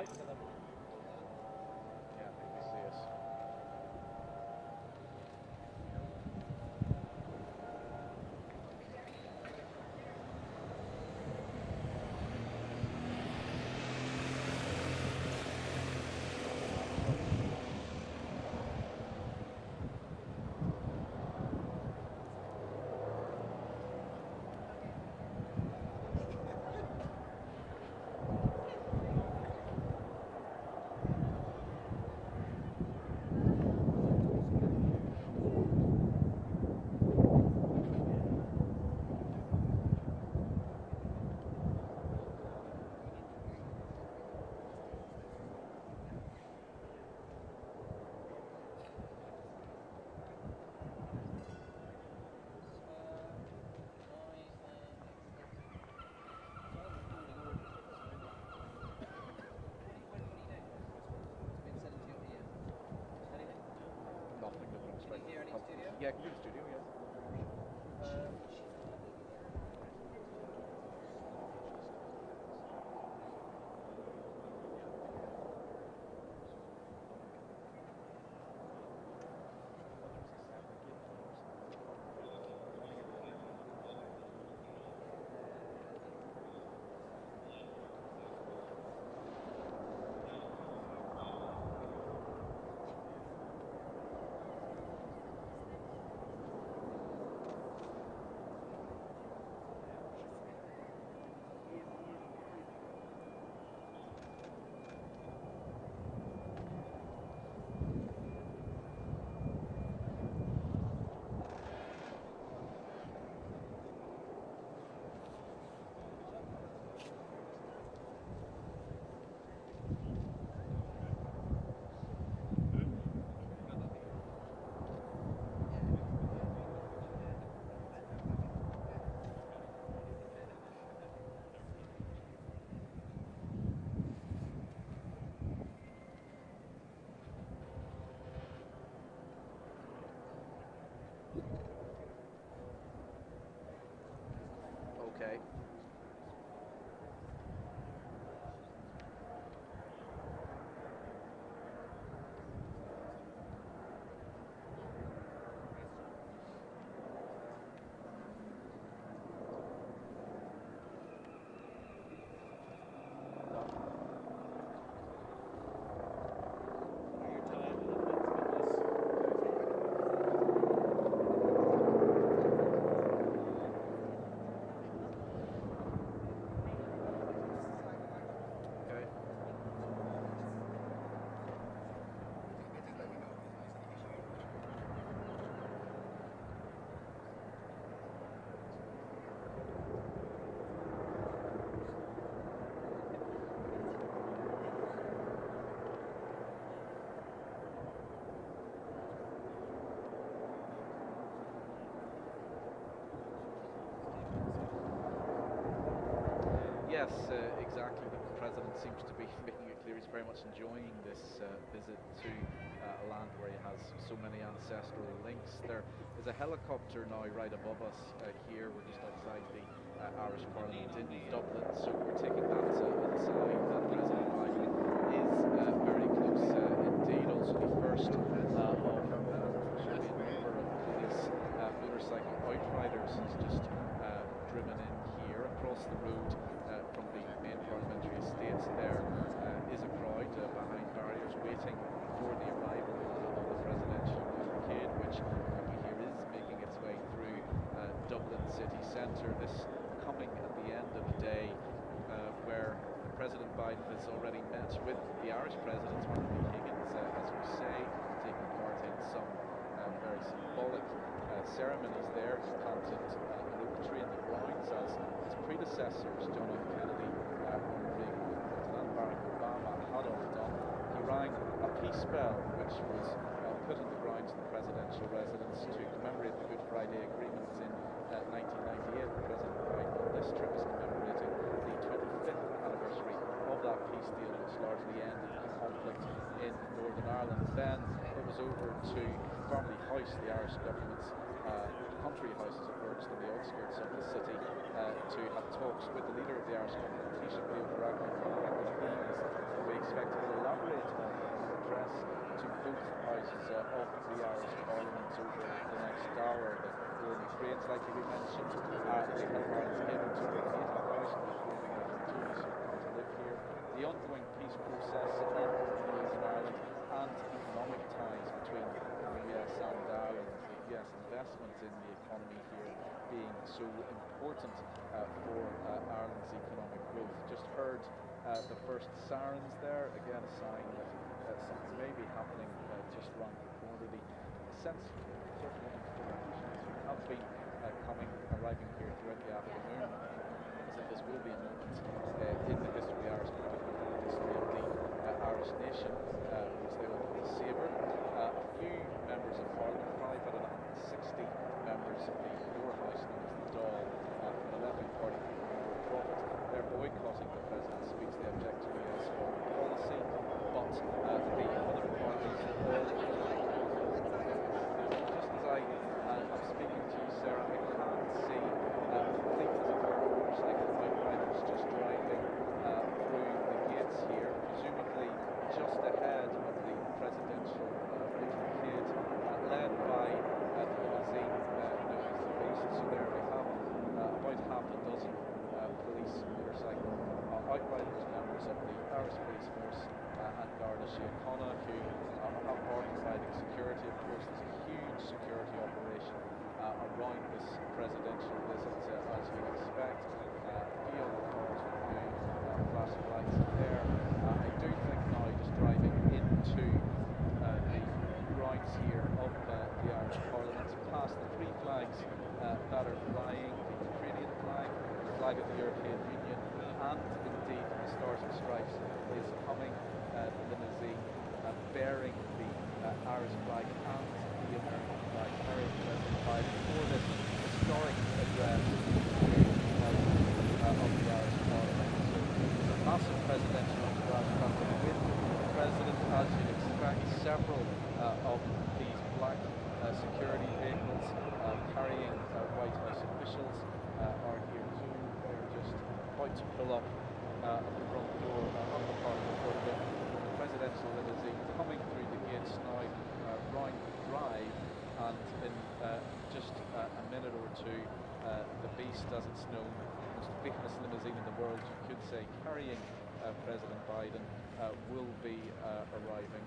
right to them. Yeah, I think we see it. Nothing that looks like. Here, any studio? Yeah, I can do the studio, yeah. Okay. Okay. Yes, exactly. The president seems to be making it clear he's very much enjoying this visit to a land where he has so many ancestral links. There is a helicopter now right above us here. We're just outside the Irish Parliament in Dublin, so we're taking that as a sign that President Biden is very close indeed. Also, the first of surely a number of police motorcycle outriders has just driven in here across the road from the main parliamentary estates. There is a crowd behind barriers waiting for the arrival of the presidential motorcade, which we hear is making its way through Dublin city centre. This coming at the end of a day where President Biden has already met with the Irish President, Anthony Higgins, as we say, taking part in some very symbolic ceremonies there. He planted an oak tree in the grounds as his predecessors, John F. Kennedy, Ronald Reagan, and Barack Obama had all done. He rang a peace bell, which was put in the grounds of the presidential residence to commemorate the Good Friday agreements in 1998. President Biden on this trip is commemorating the 25th anniversary of that peace deal, which largely ended the conflict in Northern Ireland. Then it was over to Family House, the Irish government's country house, as it were, just on the outskirts of the city, to have talks with the leader of the Irish government, Taoiseach Leo Varadkar, for a couple of evenings. We expect security we mentioned. They help Ireland's getting to 8,000 before they get duly certain to live here. The ongoing peace process in Northern Ireland and economic ties between the US and Ireland, the US investment in the economy here being so important for Ireland's economic growth. Just heard the first sirens there, again a sign that something may be happening just around the corner. The sense, certainly who have been arriving here throughout the afternoon, is that this will be a moment in the history of the Irish people, in the history of the Irish nation, which they will savour. A few members of Parliament, probably about 160 members of the lower house, known as the Dáil, from the left-wing party Profit, they're boycotting the President's speech. They object to US foreign policy, but the other parties all. Just as I'm speaking to you, Sarah, I can't see fleets of motorcycle bike riders just driving through the gates here, presumably just ahead of the presidential motorcade, led by the limousine known as the Beast. So there we have about half a dozen police motorcycle outriders, members of the Irish Police Force and Garda Síochána, who are providing security. Of course, there's a huge security operation around this presidential visit, as you'd expect. Field cars with blue flashing lights there. I do think now, just driving into the grounds here of the Irish Parliament, past the three flags that are flying, the Ukrainian flag, the flag of the European Union, and indeed the Stars and Stripes is coming, the limousine bearing the Irish flag and the American flag, carrying President Biden for this historic address of the Irish Parliament. So it's a massive presidential entourage travelling with the President, as you'd expect. Several of these black security vehicles carrying White House officials are here too. They're just about to pull up at the front door of the Parliament building. The presidential limousine coming through the gates now, round the drive, and in just a minute or two, the Beast, as it's known, most famous limousine in the world, you could say, carrying President Biden, will be arriving.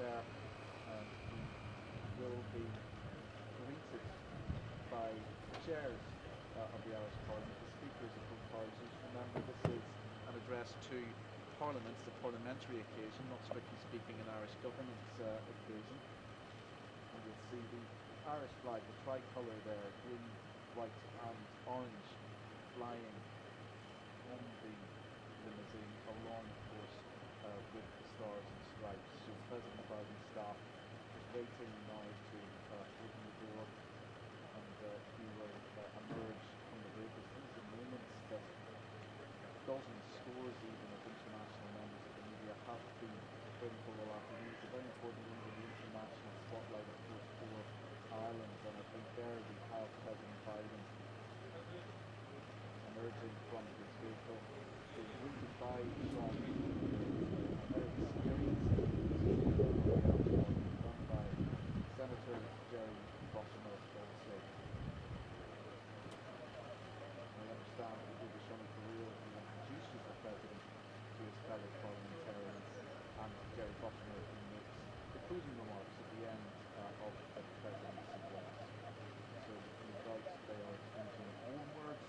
we will be greeted by chairs of the Irish Parliament, the speakers of both parties. Remember, this is an address to Parliament, it's a parliamentary occasion, not strictly speaking an Irish governance occasion. And you'll see the Irish flag, the tricolour there, green, white and orange, flying on the limousine, along, of course, with the stars and stripes. So President Biden's staff is waiting now to open the door, and he will emerge from the vehicles. These are moments that dozens, scores even of international members of the media have been waiting for all afternoon. It's a very important one with the international spotlight, of course, for Ireland, and I think there we have President Biden emerging from his vehicle, being greeted by some very experienced done by Senator Jerry Bosmer also. I understand that will be Sean Career who introduces the President to his fellow parliamentarians, and Jerry Bosmer who makes the closing remarks at the end of the President's address. So no doubt they are exchanging warm words.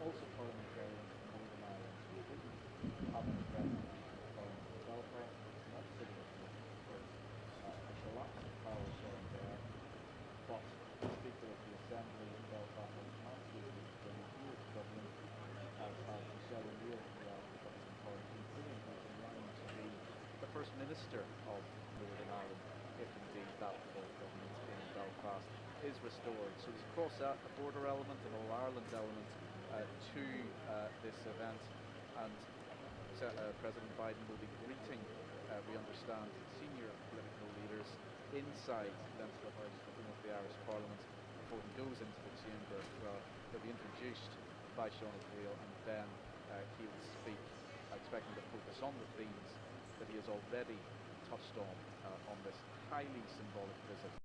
Also parliamentarians from Northern Ireland who didn't have an address to the Parliament of Belfast, not sitting at the because there's a lot of power sharing there, but the Speaker of the Assembly in Belfast has absolutely explained here to Dublin, as has Michelle O'Neill from the Irish Republican Party, including who's in line to be the First Minister of Northern Ireland, if indeed that full government in Belfast is restored. So there's a cross-border element, an all-Ireland element to this event, and President Biden will be greeting, we understand, senior political leaders inside Leinster House of the Irish Parliament before he goes into the chamber. He'll be introduced by Sean O'Neill, and then he'll speak, expecting to focus on the themes that he has already touched on this highly symbolic visit.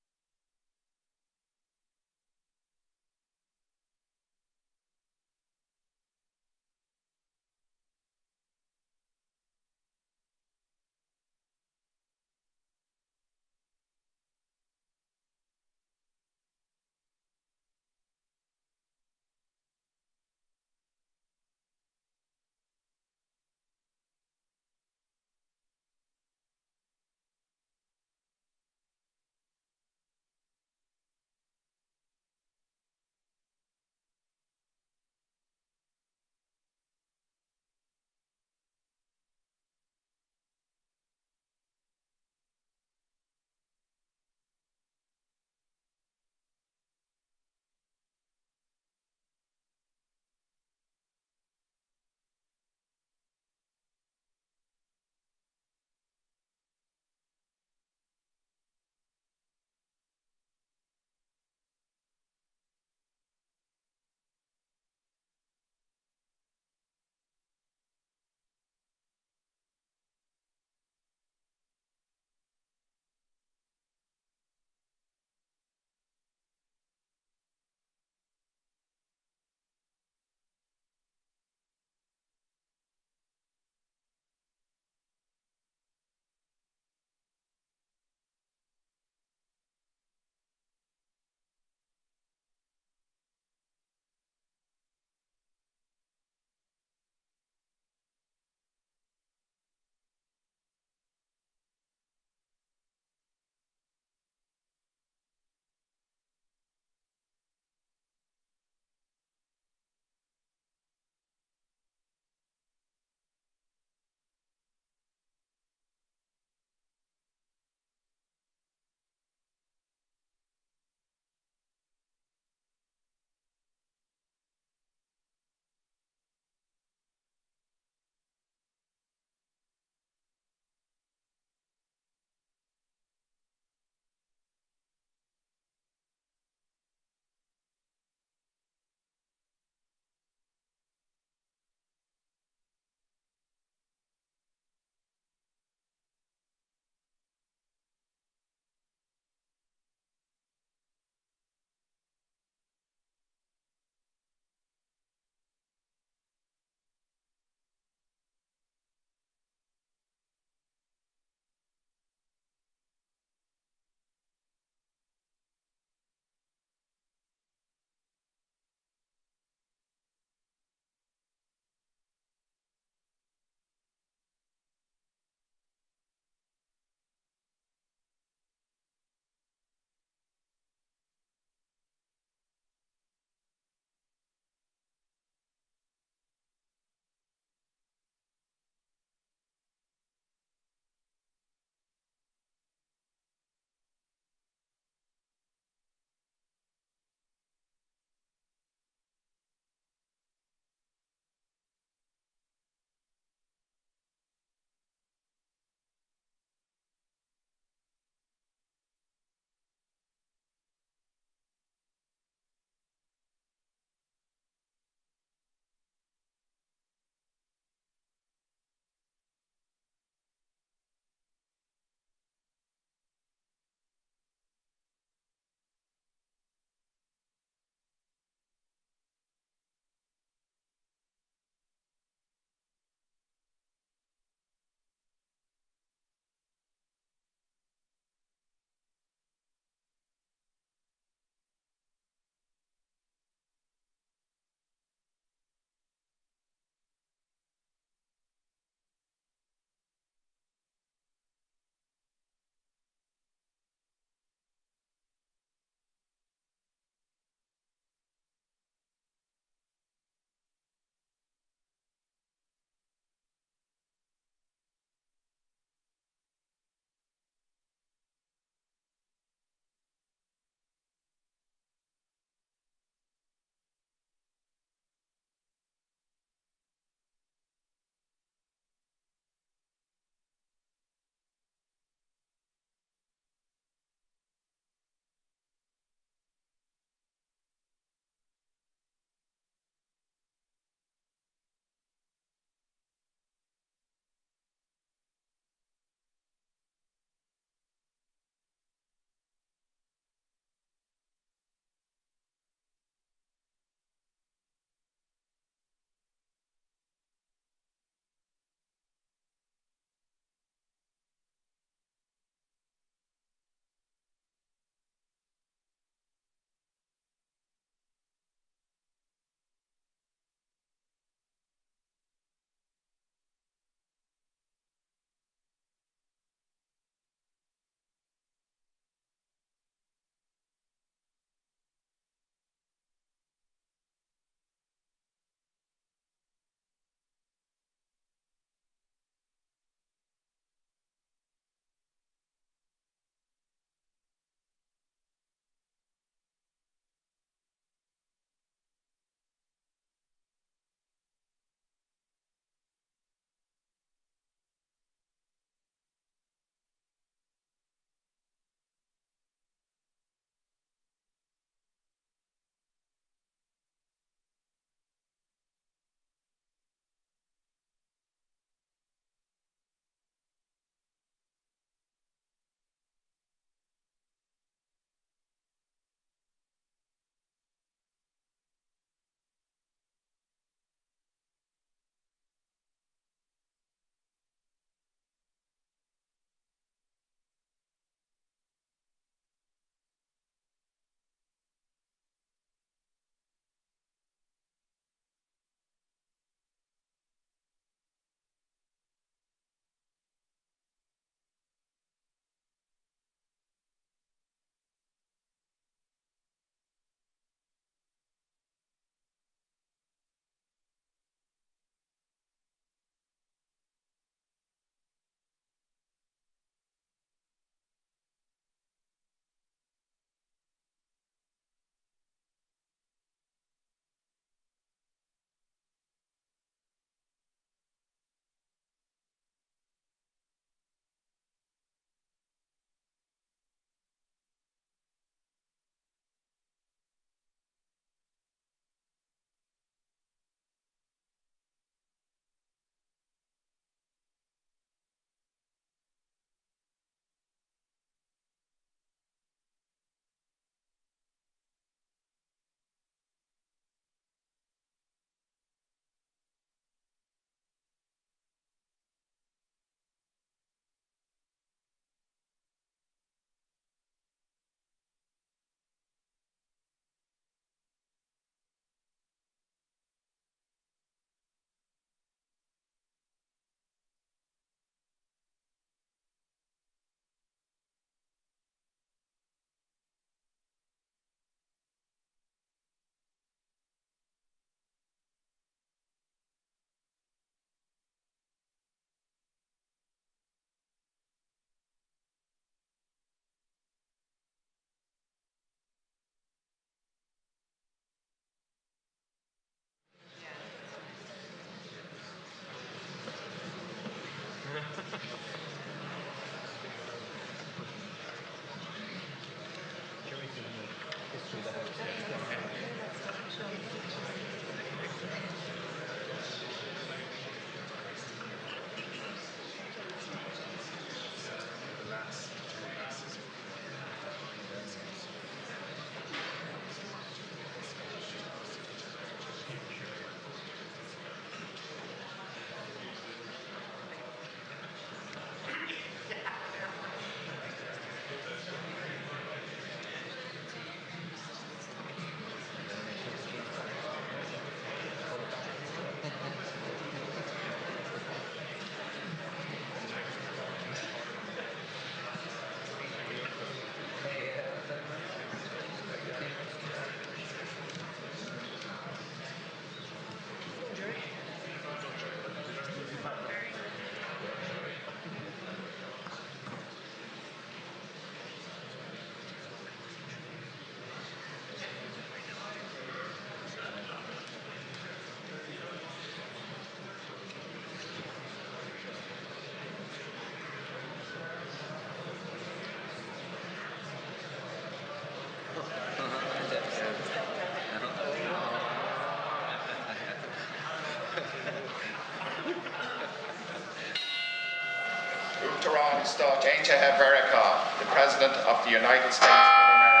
Uachtaráin Stát Aontaithe Mheiriceá, the President of the United States of America.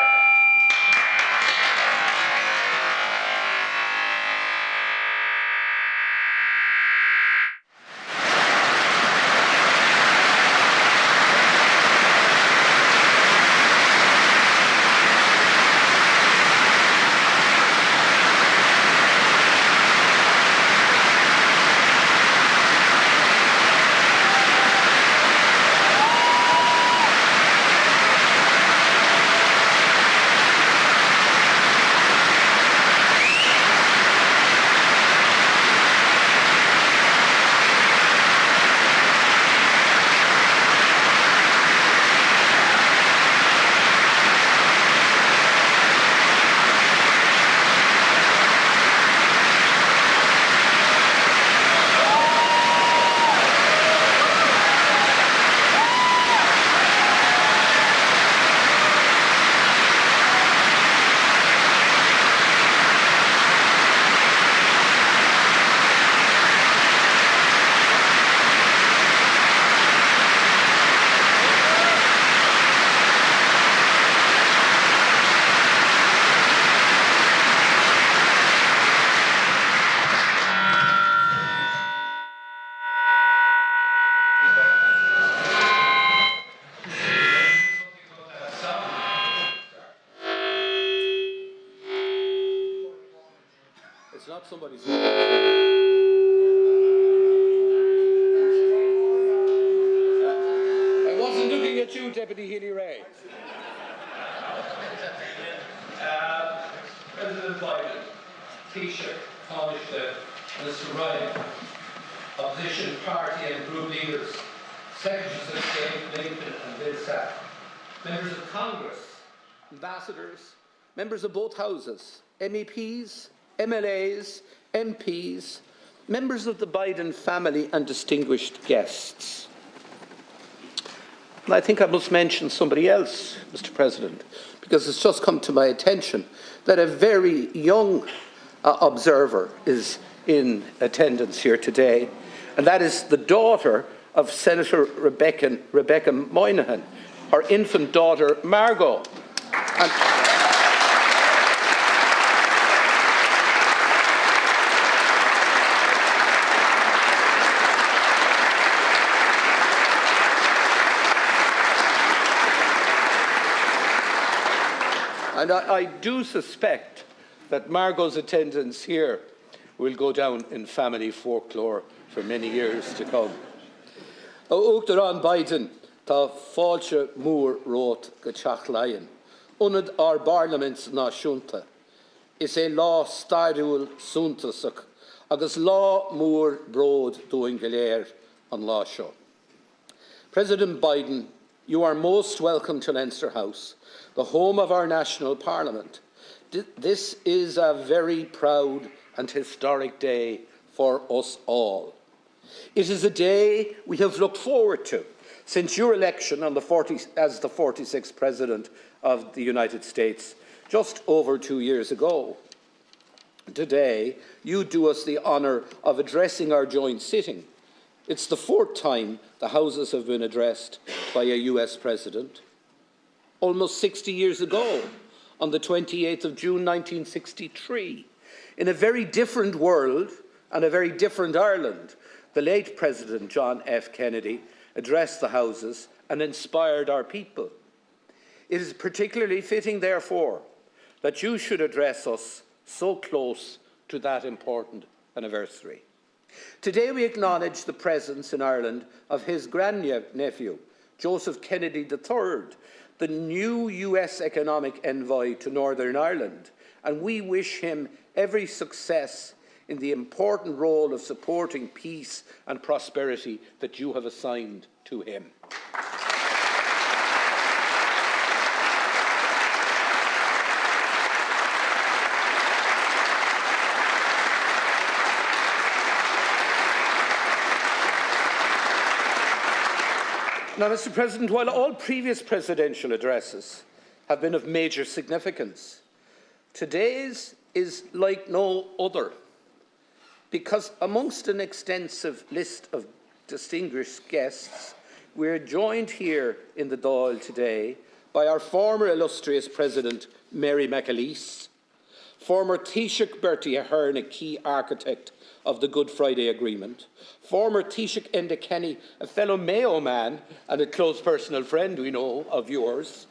It's not somebody's. I wasn't looking at you, Deputy Healy-Rae. President Biden, Taoiseach, Taoiseach, Mr. Ryan, opposition party and group leaders, Secretaries of State Lincoln and Bill Sack, members of Congress, Ambassadors, members of both houses, MEPs, MLAs, MPs, members of the Biden family and distinguished guests. And I think I must mention somebody else, Mr. President, because it's just come to my attention that a very young observer is in attendance here today, and that is the daughter of Senator Rebecca Moynihan, her infant daughter Margot. And I do suspect that Margot's attendance here will go down in family folklore for many years to come. Uachtaráin Biden tá fáilte mór rót go teach lainn. Unad our Parliaments náisiúnta. Is é lá stairiúil súntasach agus lá mór bród dúin go léir an lá seo. President Biden, you are most welcome to Leinster House, the home of our national parliament. This is a very proud and historic day for us all. It is a day we have looked forward to since your election as the 46th President of the United States just over 2 years ago. Today, you do us the honour of addressing our joint sitting. It's the 4th time the Houses have been addressed by a US President. Almost 60 years ago, on the 28th of June 1963, in a very different world and a very different Ireland, the late President John F. Kennedy addressed the Houses and inspired our people. It is particularly fitting, therefore, that you should address us so close to that important anniversary. Today we acknowledge the presence in Ireland of his grandnephew, Joseph Kennedy III, the new US economic envoy to Northern Ireland, and we wish him every success in the important role of supporting peace and prosperity that you have assigned to him. Now, Mr. President, while all previous presidential addresses have been of major significance, today's is like no other, because amongst an extensive list of distinguished guests, we are joined here in the Dáil today by our former illustrious President, Mary McAleese, former Taoiseach Bertie Ahern, a key architect of the Good Friday Agreement, former Taoiseach Enda Kenny, a fellow Mayo man and a close personal friend, we know, of yours.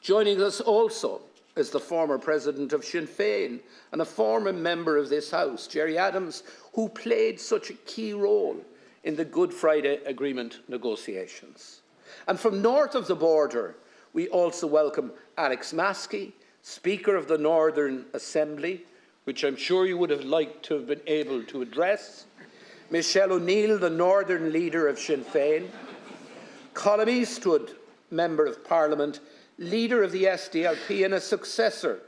Joining us also is the former President of Sinn Féin and a former member of this House, Gerry Adams, who played such a key role in the Good Friday Agreement negotiations. And from north of the border, we also welcome Alex Maskey, Speaker of the Northern Assembly, which I'm sure you would have liked to have been able to address, Michelle O'Neill, the Northern Leader of Sinn Féin, Colm Eastwood, Member of Parliament, Leader of the SDLP and a successor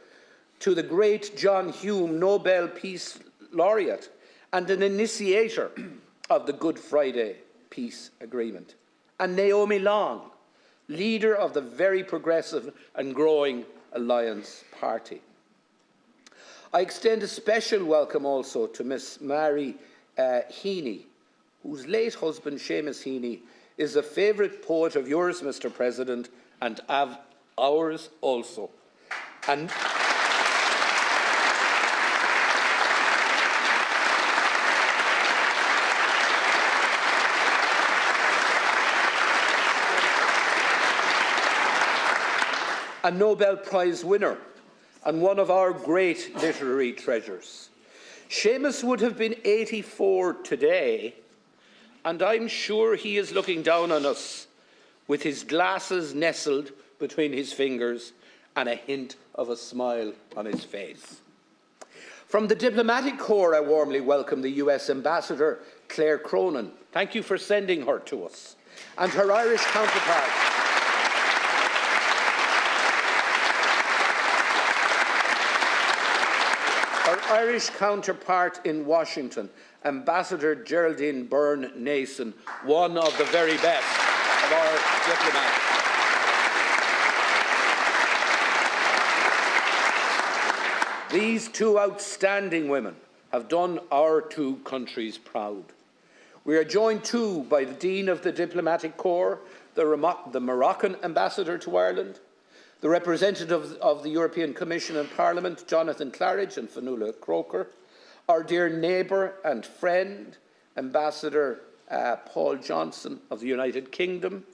to the great John Hume, Nobel Peace Laureate, and an initiator of the Good Friday Peace Agreement, and Naomi Long, leader of the very progressive and growing Alliance Party. I extend a special welcome also to Miss Mary Heaney, whose late husband, Seamus Heaney, is a favourite poet of yours, Mr. President, and of ours also. And a Nobel Prize winner and one of our great literary treasures. Seamus would have been 84 today, and I'm sure he is looking down on us with his glasses nestled between his fingers and a hint of a smile on his face. From the diplomatic corps, I warmly welcome the US Ambassador, Claire Cronin. Thank you for sending her to us. And her Irish counterpart, in Washington, Ambassador Geraldine Byrne-Nason, one of the very best of our diplomats. These two outstanding women have done our two countries proud. We are joined too by the Dean of the Diplomatic Corps, the Moroccan Ambassador to Ireland, the representatives of the European Commission and Parliament, Jonathan Claridge and Fionnuala Croker, our dear neighbour and friend, Ambassador Paul Johnson of the United Kingdom.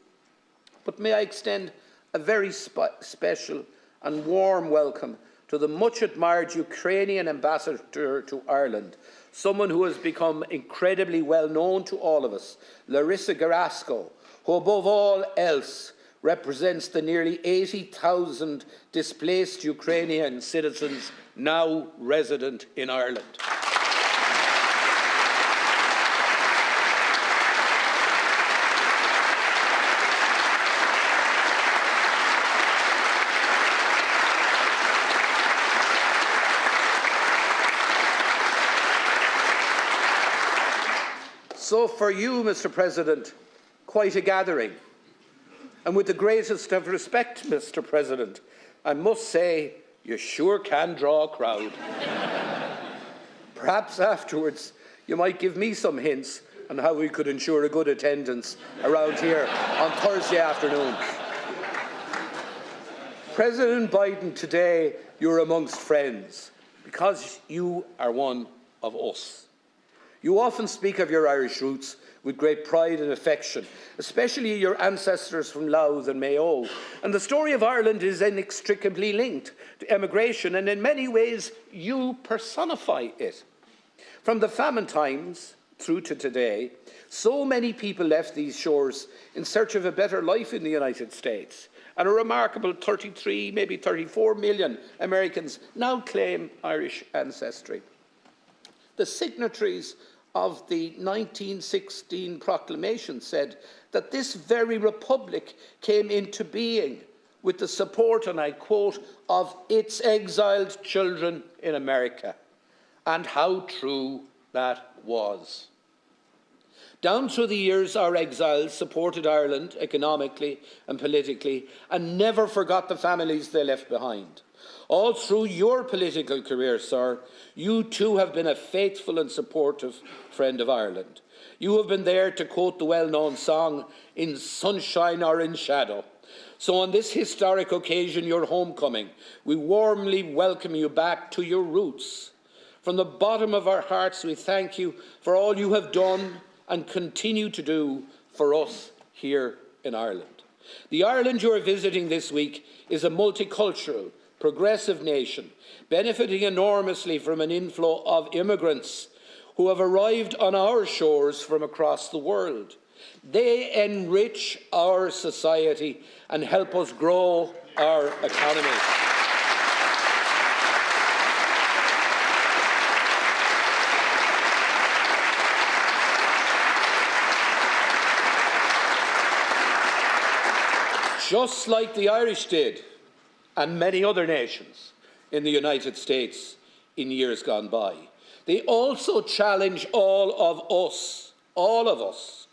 But may I extend a very special and warm welcome to the much-admired Ukrainian Ambassador to Ireland, someone who has become incredibly well known to all of us, Larissa Garasko, who above all else represents the nearly 80,000 displaced Ukrainian citizens now resident in Ireland. So for you, Mr. President, quite a gathering. And with the greatest of respect, Mr. President, I must say you sure can draw a crowd. Perhaps afterwards you might give me some hints on how we could ensure a good attendance around here on Thursday afternoon. President Biden, today you're amongst friends because you are one of us. You often speak of your Irish roots with great pride and affection, especially your ancestors from Louth and Mayo. And the story of Ireland is inextricably linked to emigration, and in many ways you personify it. From the famine times through to today, so many people left these shores in search of a better life in the United States, and a remarkable 33, maybe 34 million Americans now claim Irish ancestry. The signatories of the 1916 proclamation said that this very republic came into being with the support, and I quote, of its exiled children in America. And how true that was. Down through the years, our exiles supported Ireland economically and politically and never forgot the families they left behind. All through your political career, sir, you too have been a faithful and supportive friend of Ireland. You have been there, to quote the well-known song, in sunshine or in shadow. So on this historic occasion, your homecoming, we warmly welcome you back to your roots. From the bottom of our hearts, we thank you for all you have done and continue to do for us here in Ireland. The Ireland you are visiting this week is a multicultural, progressive nation, benefiting enormously from an inflow of immigrants who have arrived on our shores from across the world. They enrich our society and help us grow our economy. Just like the Irish did, and many other nations in the United States in years gone by. They also challenge all of us,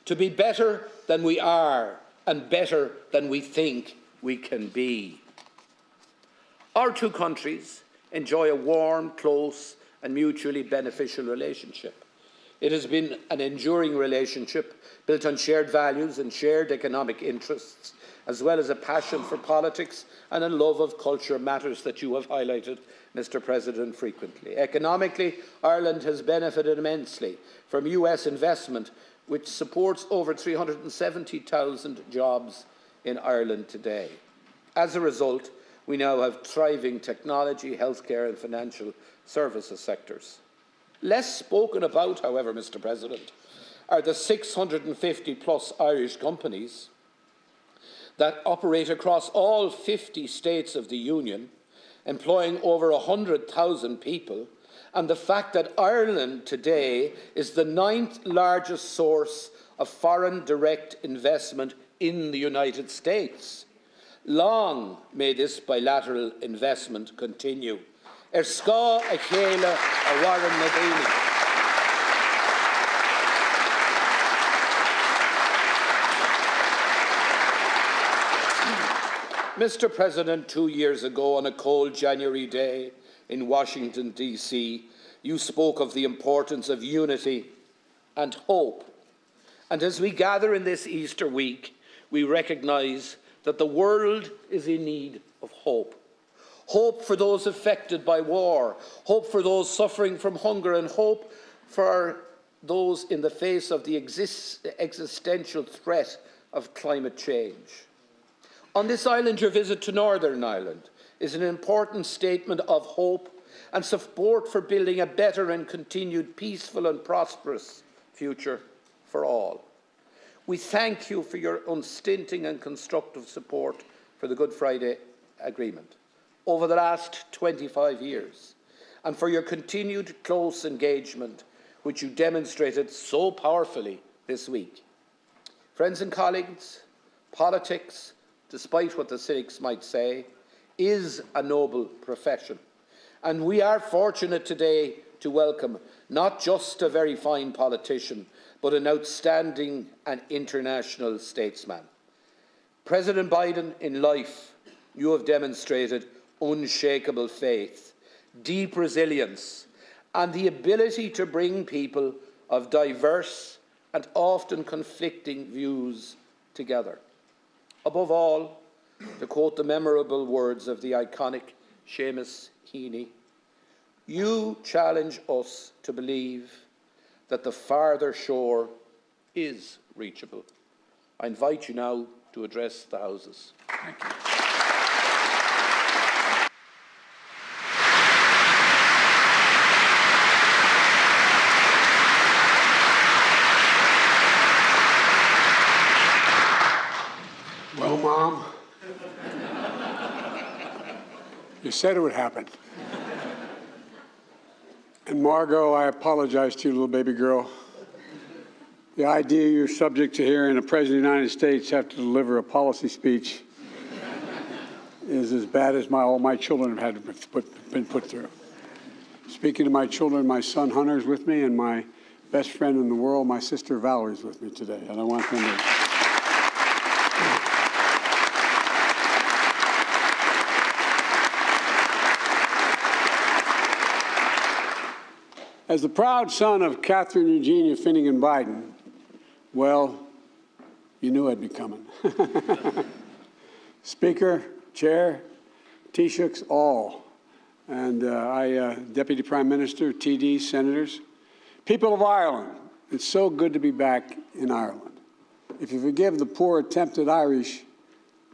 to be better than we are and better than we think we can be. Our two countries enjoy a warm, close and mutually beneficial relationship. It has been an enduring relationship built on shared values and shared economic interests, as well as a passion for politics and a love of culture, matters that you have highlighted, Mr. President, frequently. Economically, Ireland has benefited immensely from US investment, which supports over 370,000 jobs in Ireland today. As a result, we now have thriving technology, healthcare and financial services sectors. Less spoken about, however, Mr. President, are the 650+ Irish companies that operate across all 50 states of the Union, employing over 100,000 people, and the fact that Ireland today is the 9th largest source of foreign direct investment in the United States. Long may this bilateral investment continue. Ska a chéile a Warren Nadini. Mr. President, 2 years ago on a cold January day in Washington, D.C., you spoke of the importance of unity and hope. And as we gather in this Easter week, we recognise that the world is in need of hope. Hope for those affected by war, hope for those suffering from hunger, and hope for those in the face of the existential threat of climate change. On this island, your visit to Northern Ireland is an important statement of hope and support for building a better and continued peaceful and prosperous future for all. We thank you for your unstinting and constructive support for the Good Friday Agreement over the last 25 years, and for your continued close engagement, which you demonstrated so powerfully this week. Friends and colleagues, politics, despite what the cynics might say, is a noble profession. And we are fortunate today to welcome not just a very fine politician, but an outstanding and international statesman. President Biden, in life, you have demonstrated unshakable faith, deep resilience, and the ability to bring people of diverse and often conflicting views together. Above all, to quote the memorable words of the iconic Seamus Heaney, you challenge us to believe that the farther shore is reachable. I invite you now to address the Houses. Thank you. Well, Mom, you said it would happen. And Margot, I apologize to you, little baby girl. The idea you're subject to hearing the President of the United States have to deliver a policy speech is as bad as all my children have had been put through. Speaking to my children, my son Hunter's with me, and my best friend in the world, my sister Valerie's with me today. And I want them to... As the proud son of Catherine Eugenia Finnegan Biden, well, you knew I'd be coming. Speaker, Chair, Taoiseachs, all, and Deputy Prime Minister, TDs, Senators, people of Ireland, it's so good to be back in Ireland. If you forgive the poor attempted Irish,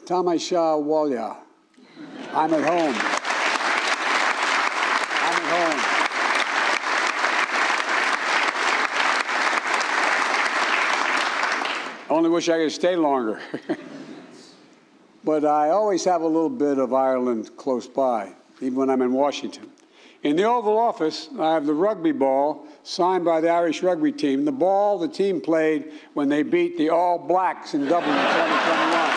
Tamai Shah Walya, I'm at home. I'm at home. I only wish I could stay longer. But I always have a little bit of Ireland close by, even when I'm in Washington. In the Oval Office, I have the rugby ball signed by the Irish rugby team, the ball the team played when they beat the All Blacks in Dublin in 2021.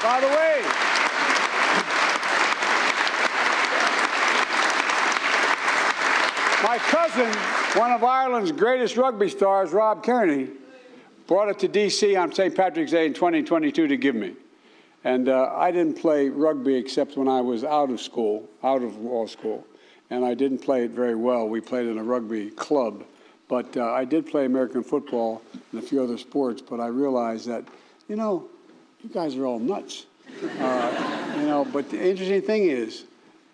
By the way, my cousin, one of Ireland's greatest rugby stars, Rob Kearney, brought it to D.C. on St. Patrick's Day in 2022 to give me. And I didn't play rugby except when I was out of law school, and I didn't play it very well. We played in a rugby club, but I did play American football and a few other sports, but I realized that, you know, you guys are all nuts. But the interesting thing is,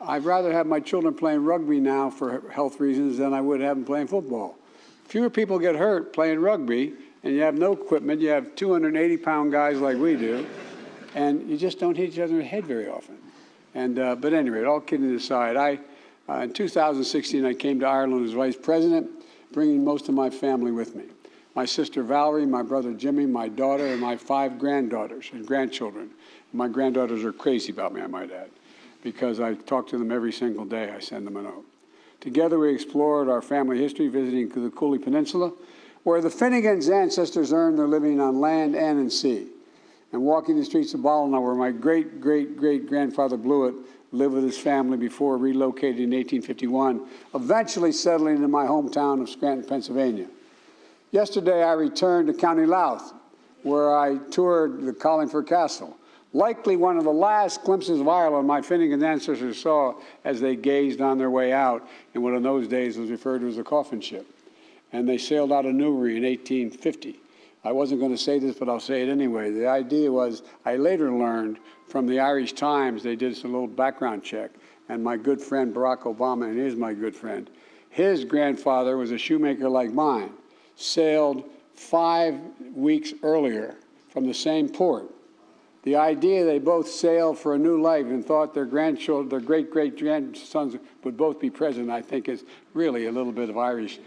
I'd rather have my children playing rugby now for health reasons than I would have them playing football. Fewer people get hurt playing rugby, and you have no equipment. You have 280-pound guys like we do, and you just don't hit each other in the head very often. And but anyway, all kidding aside, in 2016, I came to Ireland as vice president, bringing most of my family with me. My sister Valerie, my brother Jimmy, my daughter, and my 5 granddaughters and grandchildren. My granddaughters are crazy about me, I might add, because I talk to them every single day. I send them a note. Together, we explored our family history, visiting the Cooley Peninsula, where the Finnegans' ancestors earned their living on land and in sea, and walking the streets of Ballina, where my great-great-great-grandfather Blewett lived with his family before relocating in 1851, eventually settling in my hometown of Scranton, Pennsylvania. Yesterday, I returned to County Louth, where I toured the Collingford Castle, likely one of the last glimpses of Ireland my Finnegan ancestors saw as they gazed on their way out in what in those days was referred to as a coffin ship. And they sailed out of Newry in 1850. I wasn't going to say this, but I'll say it anyway. The idea was, I later learned from the Irish Times, they did some little background check, and my good friend Barack Obama, and he is my good friend, his grandfather was a shoemaker like mine, sailed 5 weeks earlier from the same port. The idea they both sailed for a new life and thought their grandchildren, their great-great-grandsons would both be president, I think is really a little bit of Irish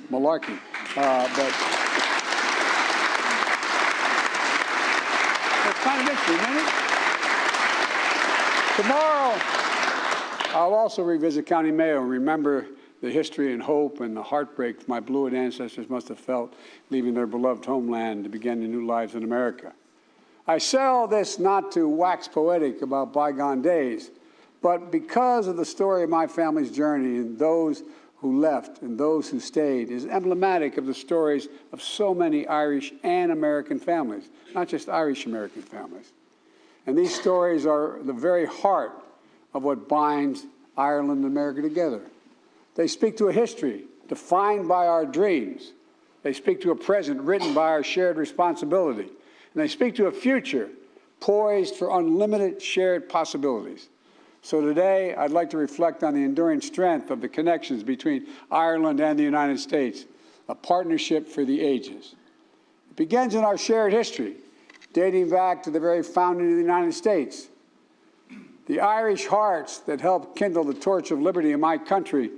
malarkey. It's kind of interesting, isn't it? Tomorrow, I'll also revisit County Mayo and remember the history and hope and the heartbreak my Blewett ancestors must have felt leaving their beloved homeland to begin their new lives in America. I say all this not to wax poetic about bygone days, but because of the story of my family's journey and those who left and those who stayed is emblematic of the stories of so many Irish and American families, not just Irish-American families. And these stories are the very heart of what binds Ireland and America together. They speak to a history defined by our dreams. They speak to a present written by our shared responsibility. And they speak to a future poised for unlimited shared possibilities. So today, I'd like to reflect on the enduring strength of the connections between Ireland and the United States, a partnership for the ages. It begins in our shared history, dating back to the very founding of the United States. The Irish hearts that helped kindle the torch of liberty in my country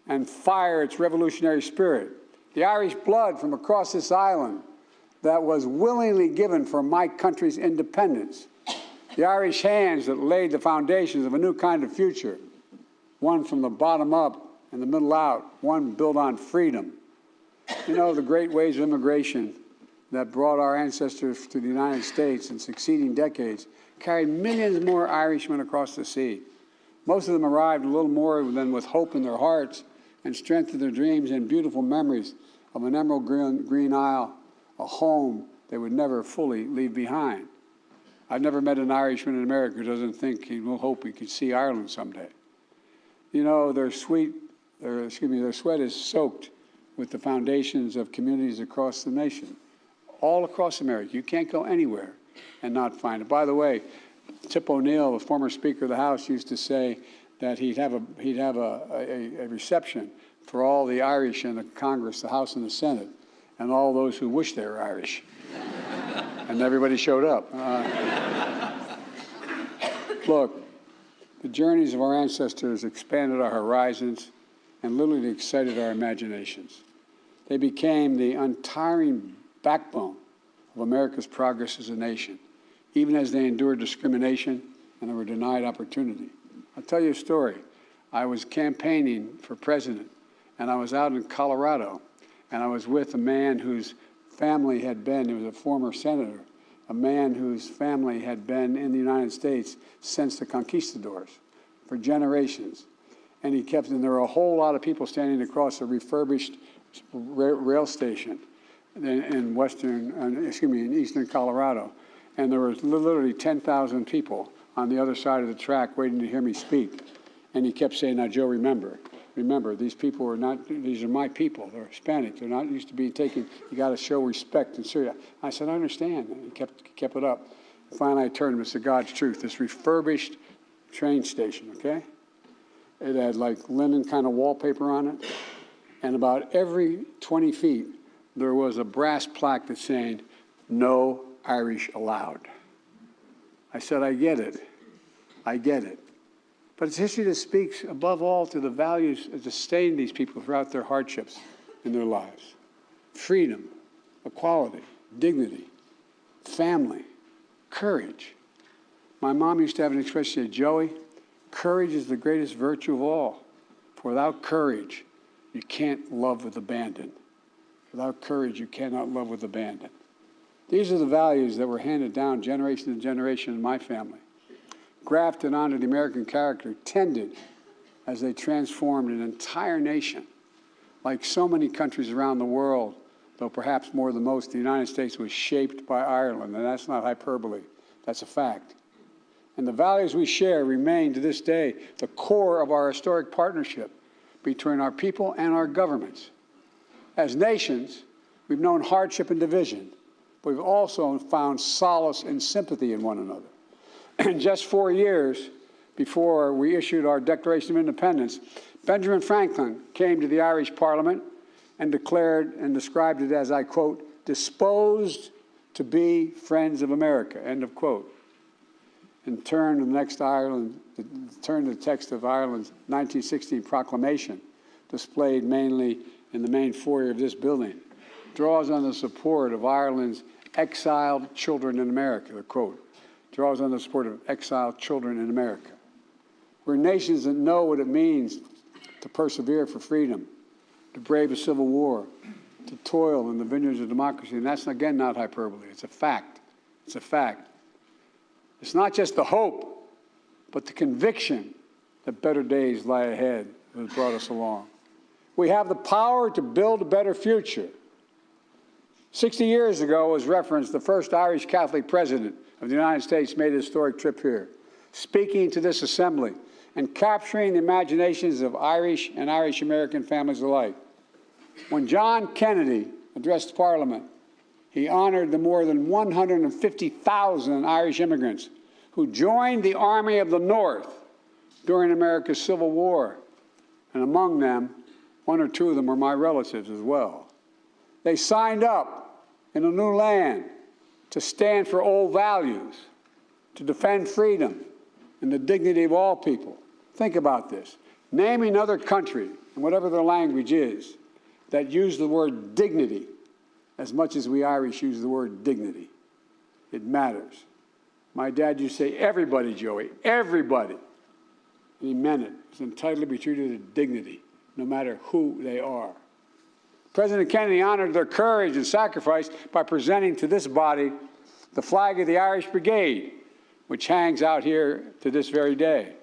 and fire its revolutionary spirit. The Irish blood from across this island that was willingly given for my country's independence. The Irish hands that laid the foundations of a new kind of future, one from the bottom up and the middle out, one built on freedom. You know, the great waves of immigration that brought our ancestors to the United States in succeeding decades carried millions more Irishmen across the sea. Most of them arrived a little more than with hope in their hearts and strength in their dreams and beautiful memories of an emerald green isle, a home they would never fully leave behind. I've never met an Irishman in America who doesn't think he will hope he can see Ireland someday. You know, their sweat is soaked with the foundations of communities across the nation, all across America. You can't go anywhere and not find it. By the way, Tip O'Neill, the former Speaker of the House, used to say that he'd have a reception for all the Irish in the Congress, the House and the Senate, and all those who wish they were Irish. And everybody showed up. Look, the journeys of our ancestors expanded our horizons and literally excited our imaginations. They became the untiring backbone of America's progress as a nation, even as they endured discrimination and they were denied opportunity. I'll tell you a story. I was campaigning for president, and I was out in Colorado, and I was with a man whose family had been, he was a former senator, a man whose family had been in the United States since the conquistadors for generations. And he kept, and there were a whole lot of people standing across a refurbished rail station in eastern Colorado. And there was literally 10,000 people on the other side of the track waiting to hear me speak. And he kept saying, "Now, Joe, remember, these people are not, these are my people. They're Hispanic. They're not used to being taken. You got to show respect and serious." I said, "I understand." And he kept it up. Finally, I turned to him and said, "God's truth, this refurbished train station, okay? It had like linen kind of wallpaper on it. And about every 20 feet, there was a brass plaque that's saying, 'No Irish allowed.'" I said, "I get it. I get it. But it's history that speaks above all to the values that sustain these people throughout their hardships in their lives. Freedom, equality, dignity, family, courage. My mom used to have an expression, she said, "Joey, courage is the greatest virtue of all. For without courage, you can't love with abandon. Without courage, you cannot love with abandon." These are the values that were handed down generation to generation in my family, grafted onto the American character, tended as they transformed an entire nation. Like so many countries around the world, though perhaps more than most, the United States was shaped by Ireland, and that's not hyperbole, that's a fact. And the values we share remain to this day the core of our historic partnership between our people and our governments. As nations, we've known hardship and division, but we've also found solace and sympathy in one another. And just 4 years before we issued our Declaration of Independence, Benjamin Franklin came to the Irish Parliament and declared and described it as, I quote, "disposed to be friends of America," end of quote. And turned to the text of Ireland's 1916 proclamation, displayed mainly in the main foyer of this building, draws on the support of Ireland's exiled children in America, the quote, draws on the support of exiled children in America. We're nations that know what it means to persevere for freedom, to brave a civil war, to toil in the vineyards of democracy. And that's, again, not hyperbole. It's a fact. It's a fact. It's not just the hope, but the conviction that better days lie ahead that has brought us along. We have the power to build a better future. 60 years ago, as referenced, the first Irish Catholic president of the United States made a historic trip here, speaking to this assembly and capturing the imaginations of Irish and Irish-American families alike. When John Kennedy addressed Parliament, he honored the more than 150,000 Irish immigrants who joined the Army of the North during America's Civil War. And among them, 1 or 2 of them were my relatives as well. They signed up in a new land to stand for old values, to defend freedom and the dignity of all people. Think about this. Name another country, and whatever their language is, that use the word dignity as much as we Irish use the word dignity. It matters. My dad used to say, "Everybody, Joey, everybody." And he meant it. Is entitled to be treated with dignity, no matter who they are. President Kennedy honored their courage and sacrifice by presenting to this body the flag of the Irish Brigade, which hangs out here to this very day.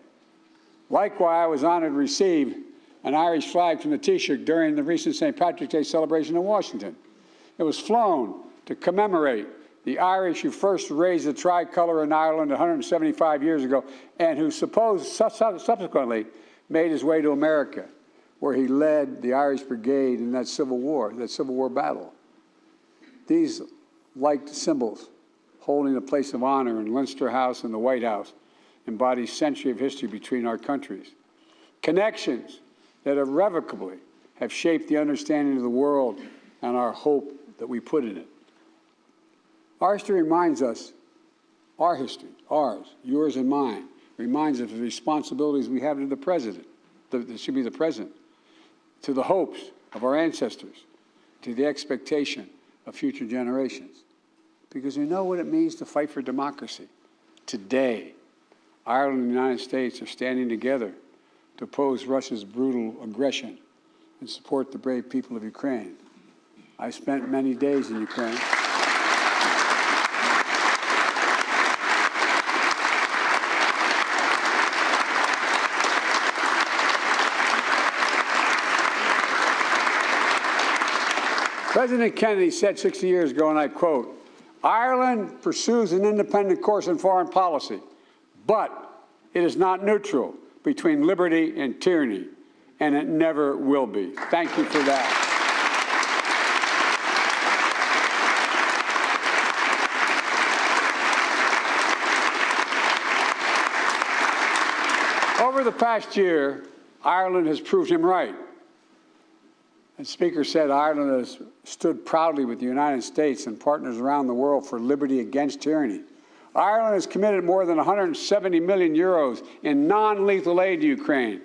Likewise, I was honored to receive an Irish flag from the Taoiseach during the recent St. Patrick's Day celebration in Washington. It was flown to commemorate the Irish who first raised the tricolour in Ireland 175 years ago, and who subsequently made his way to America, where he led the Irish Brigade in that Civil War battle. These liked symbols, holding a place of honor in Leinster House and the White House, embody a century of history between our countries. Connections that irrevocably have shaped the understanding of the world and our hope that we put in it. Our history reminds us, our history, ours, yours and mine, reminds us of the responsibilities we have to the President, that should be the present, to the hopes of our ancestors, to the expectation of future generations. Because we know what it means to fight for democracy. Today, Ireland and the United States are standing together to oppose Russia's brutal aggression and support the brave people of Ukraine. I spent many days in Ukraine. President Kennedy said 60 years ago, and I quote, "Ireland pursues an independent course in foreign policy, but it is not neutral between liberty and tyranny, and it never will be." Thank you for that. Over the past year, Ireland has proved him right. The Speaker said Ireland has stood proudly with the United States and partners around the world for liberty against tyranny. Ireland has committed more than 170 million euros in non-lethal aid to Ukraine,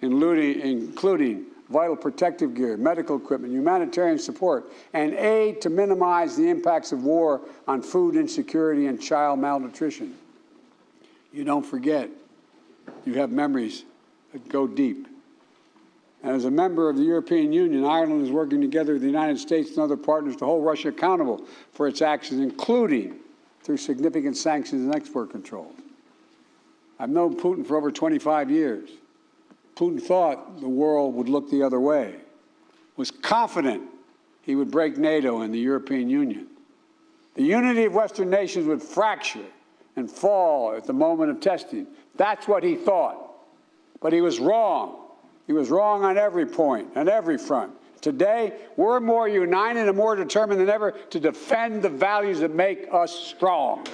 including vital protective gear, medical equipment, humanitarian support, and aid to minimize the impacts of war on food insecurity and child malnutrition. You don't forget, you have memories that go deep. And as a member of the European Union, Ireland is working together with the United States and other partners to hold Russia accountable for its actions, including through significant sanctions and export controls. I've known Putin for over 25 years. Putin thought the world would look the other way, was confident he would break NATO and the European Union. The unity of Western nations would fracture and fall at the moment of testing. That's what he thought. But he was wrong. He was wrong on every point, on every front. Today, we're more united and more determined than ever to defend the values that make us strong.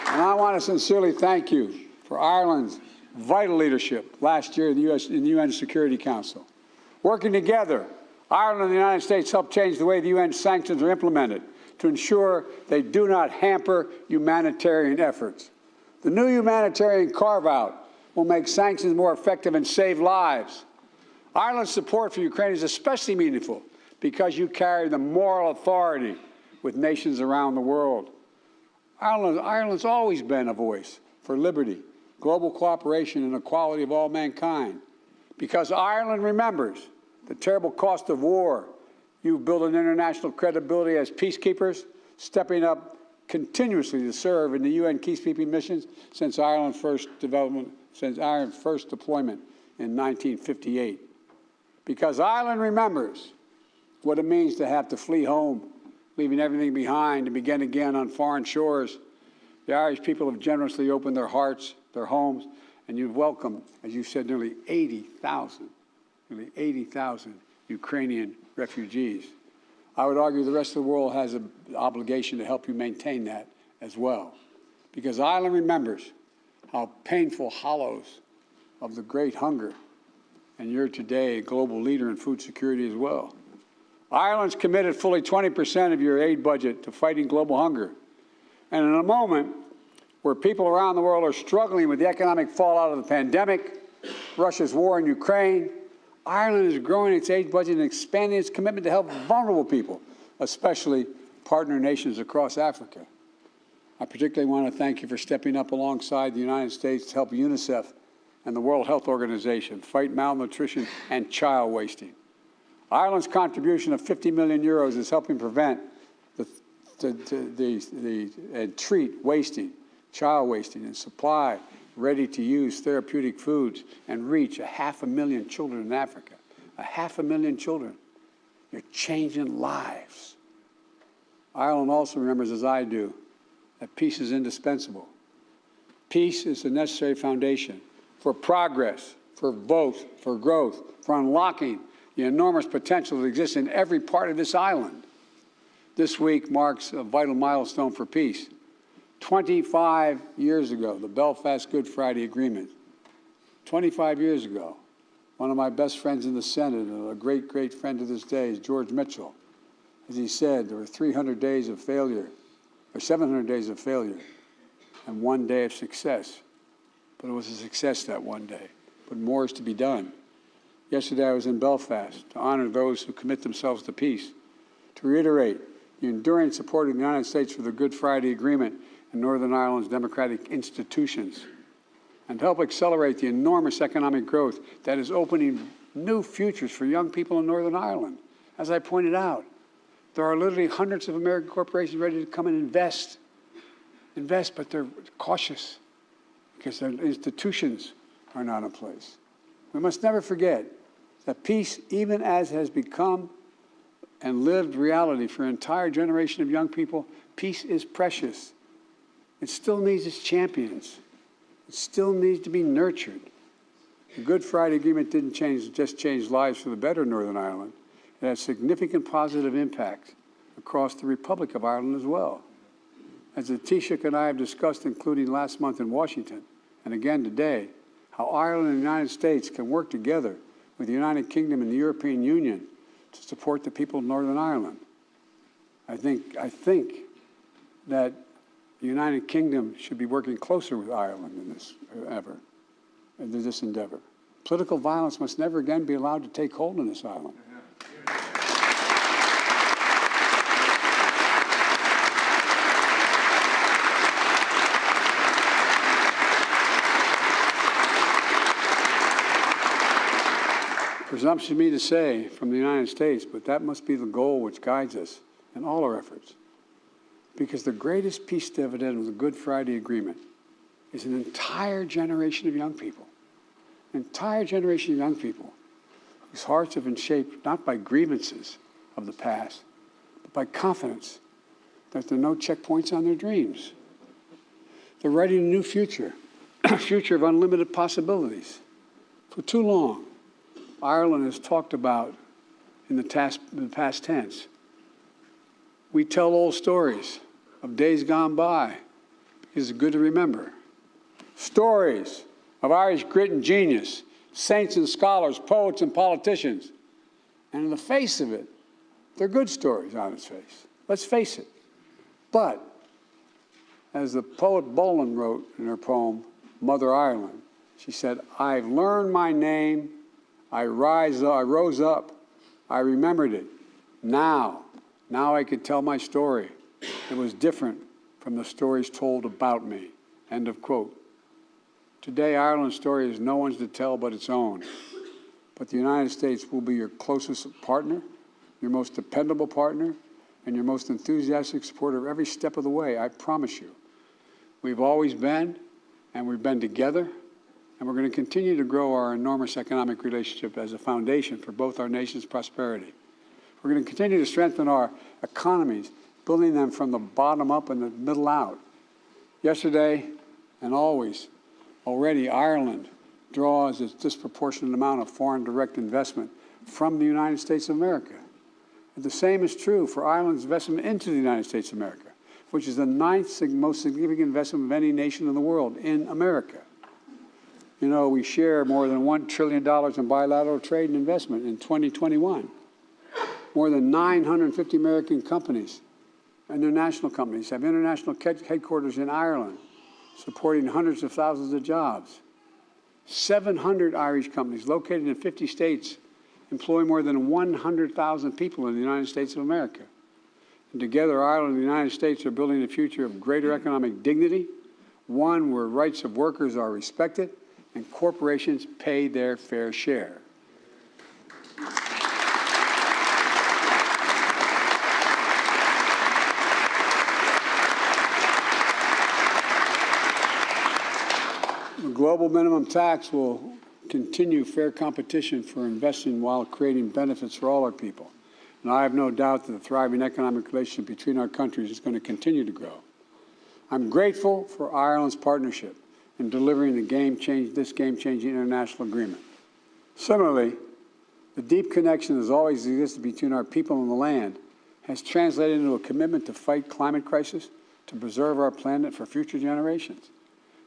And I want to sincerely thank you for Ireland's vital leadership last year in the UN Security Council. Working together, Ireland and the United States helped change the way the UN sanctions are implemented to ensure they do not hamper humanitarian efforts. The new humanitarian carve-out will make sanctions more effective and save lives. Ireland's support for Ukraine is especially meaningful because you carry the moral authority with nations around the world. Ireland's always been a voice for liberty, global cooperation, and equality of all mankind. Because Ireland remembers the terrible cost of war, you've built an international credibility as peacekeepers, stepping up continuously to serve in the UN peacekeeping missions since Ireland's first deployment in 1958. Because Ireland remembers what it means to have to flee home, leaving everything behind to begin again on foreign shores. The Irish people have generously opened their hearts, their homes, and you've welcomed, as you said, nearly 80,000 Ukrainian refugees. I would argue the rest of the world has an obligation to help you maintain that as well. Because Ireland remembers how painful hollows of the great hunger, and you're today a global leader in food security as well. Ireland's committed fully 20% of your aid budget to fighting global hunger. And in a moment where people around the world are struggling with the economic fallout of the pandemic, Russia's war in Ukraine, Ireland is growing its aid budget and expanding its commitment to help vulnerable people, especially partner nations across Africa. I particularly want to thank you for stepping up alongside the United States to help UNICEF and the World Health Organization fight malnutrition and child wasting. Ireland's contribution of 50 million euros is helping prevent the and treat wasting, child wasting, and supply ready-to-use therapeutic foods and reach 500,000 children in Africa. 500,000 children. You're changing lives. Ireland also remembers, as I do, that peace is indispensable. Peace is the necessary foundation for progress, for growth, for unlocking the enormous potential that exists in every part of this island. This week marks a vital milestone for peace. 25 years ago, the Belfast Good Friday Agreement. 25 years ago, one of my best friends in the Senate, and a great, great friend to this day, is George Mitchell. As he said, there were 300 days of failure, or 700 days of failure, and 1 day of success. But it was a success that one day. But more is to be done. Yesterday I was in Belfast to honor those who commit themselves to peace, to reiterate the enduring support of the United States for the Good Friday Agreement and Northern Ireland's democratic institutions, and help accelerate the enormous economic growth that is opening new futures for young people in Northern Ireland. As I pointed out, there are literally hundreds of American corporations ready to come and invest, but they're cautious because their institutions are not in place. We must never forget that peace, even as has become and lived reality for an entire generation of young people, peace is precious. It still needs its champions. It still needs to be nurtured. The Good Friday Agreement didn't just change lives for the better in Northern Ireland. It has significant positive impact across the Republic of Ireland as well. As the Taoiseach and I have discussed, including last month in Washington, and again today, how Ireland and the United States can work together with the United Kingdom and the European Union to support the people of Northern Ireland. I think that the United Kingdom should be working closer with Ireland in this endeavor. Political violence must never again be allowed to take hold in this island. Presumption me to say from the United States, but that must be the goal which guides us in all our efforts. Because the greatest peace dividend of the Good Friday Agreement is an entire generation of young people, whose hearts have been shaped not by grievances of the past, but by confidence that there are no checkpoints on their dreams. They're writing a new future, a future of unlimited possibilities. For too long, Ireland has talked about in the past tense. We tell old stories of days gone by because it's good to remember. Stories of Irish grit and genius, saints and scholars, poets and politicians. And in the face of it, they're good stories on its face. Let's face it. But, as the poet Bolan wrote in her poem, Mother Ireland, she said, I've learned my name, I rose up, I remembered it. Now I could tell my story. It was different from the stories told about me. End of quote. Today, Ireland's story is no one's to tell but its own. But the United States will be your closest partner, your most dependable partner, and your most enthusiastic supporter every step of the way, I promise you. We've always been, and we've been together, and we're going to continue to grow our enormous economic relationship as a foundation for both our nation's prosperity. We're going to continue to strengthen our economies, building them from the bottom up and the middle out. Yesterday and already Ireland draws a disproportionate amount of foreign direct investment from the United States of America. And the same is true for Ireland's investment into the United States of America, which is the ninth most significant investment of any nation in the world in America. You know, we share more than $1 trillion in bilateral trade and investment in 2021. More than 950 American companies, international companies, have international headquarters in Ireland, supporting hundreds of thousands of jobs. 700 Irish companies located in 50 states employ more than 100,000 people in the United States of America. And together, Ireland and the United States are building a future of greater economic dignity, one where rights of workers are respected and corporations pay their fair share. global minimum tax will continue fair competition for investing while creating benefits for all our people. And I have no doubt that the thriving economic relationship between our countries is going to continue to grow. I'm grateful for Ireland's partnership in delivering this game-changing international agreement. Similarly, the deep connection that has always existed between our people and the land has translated into a commitment to fight climate crisis, to preserve our planet for future generations.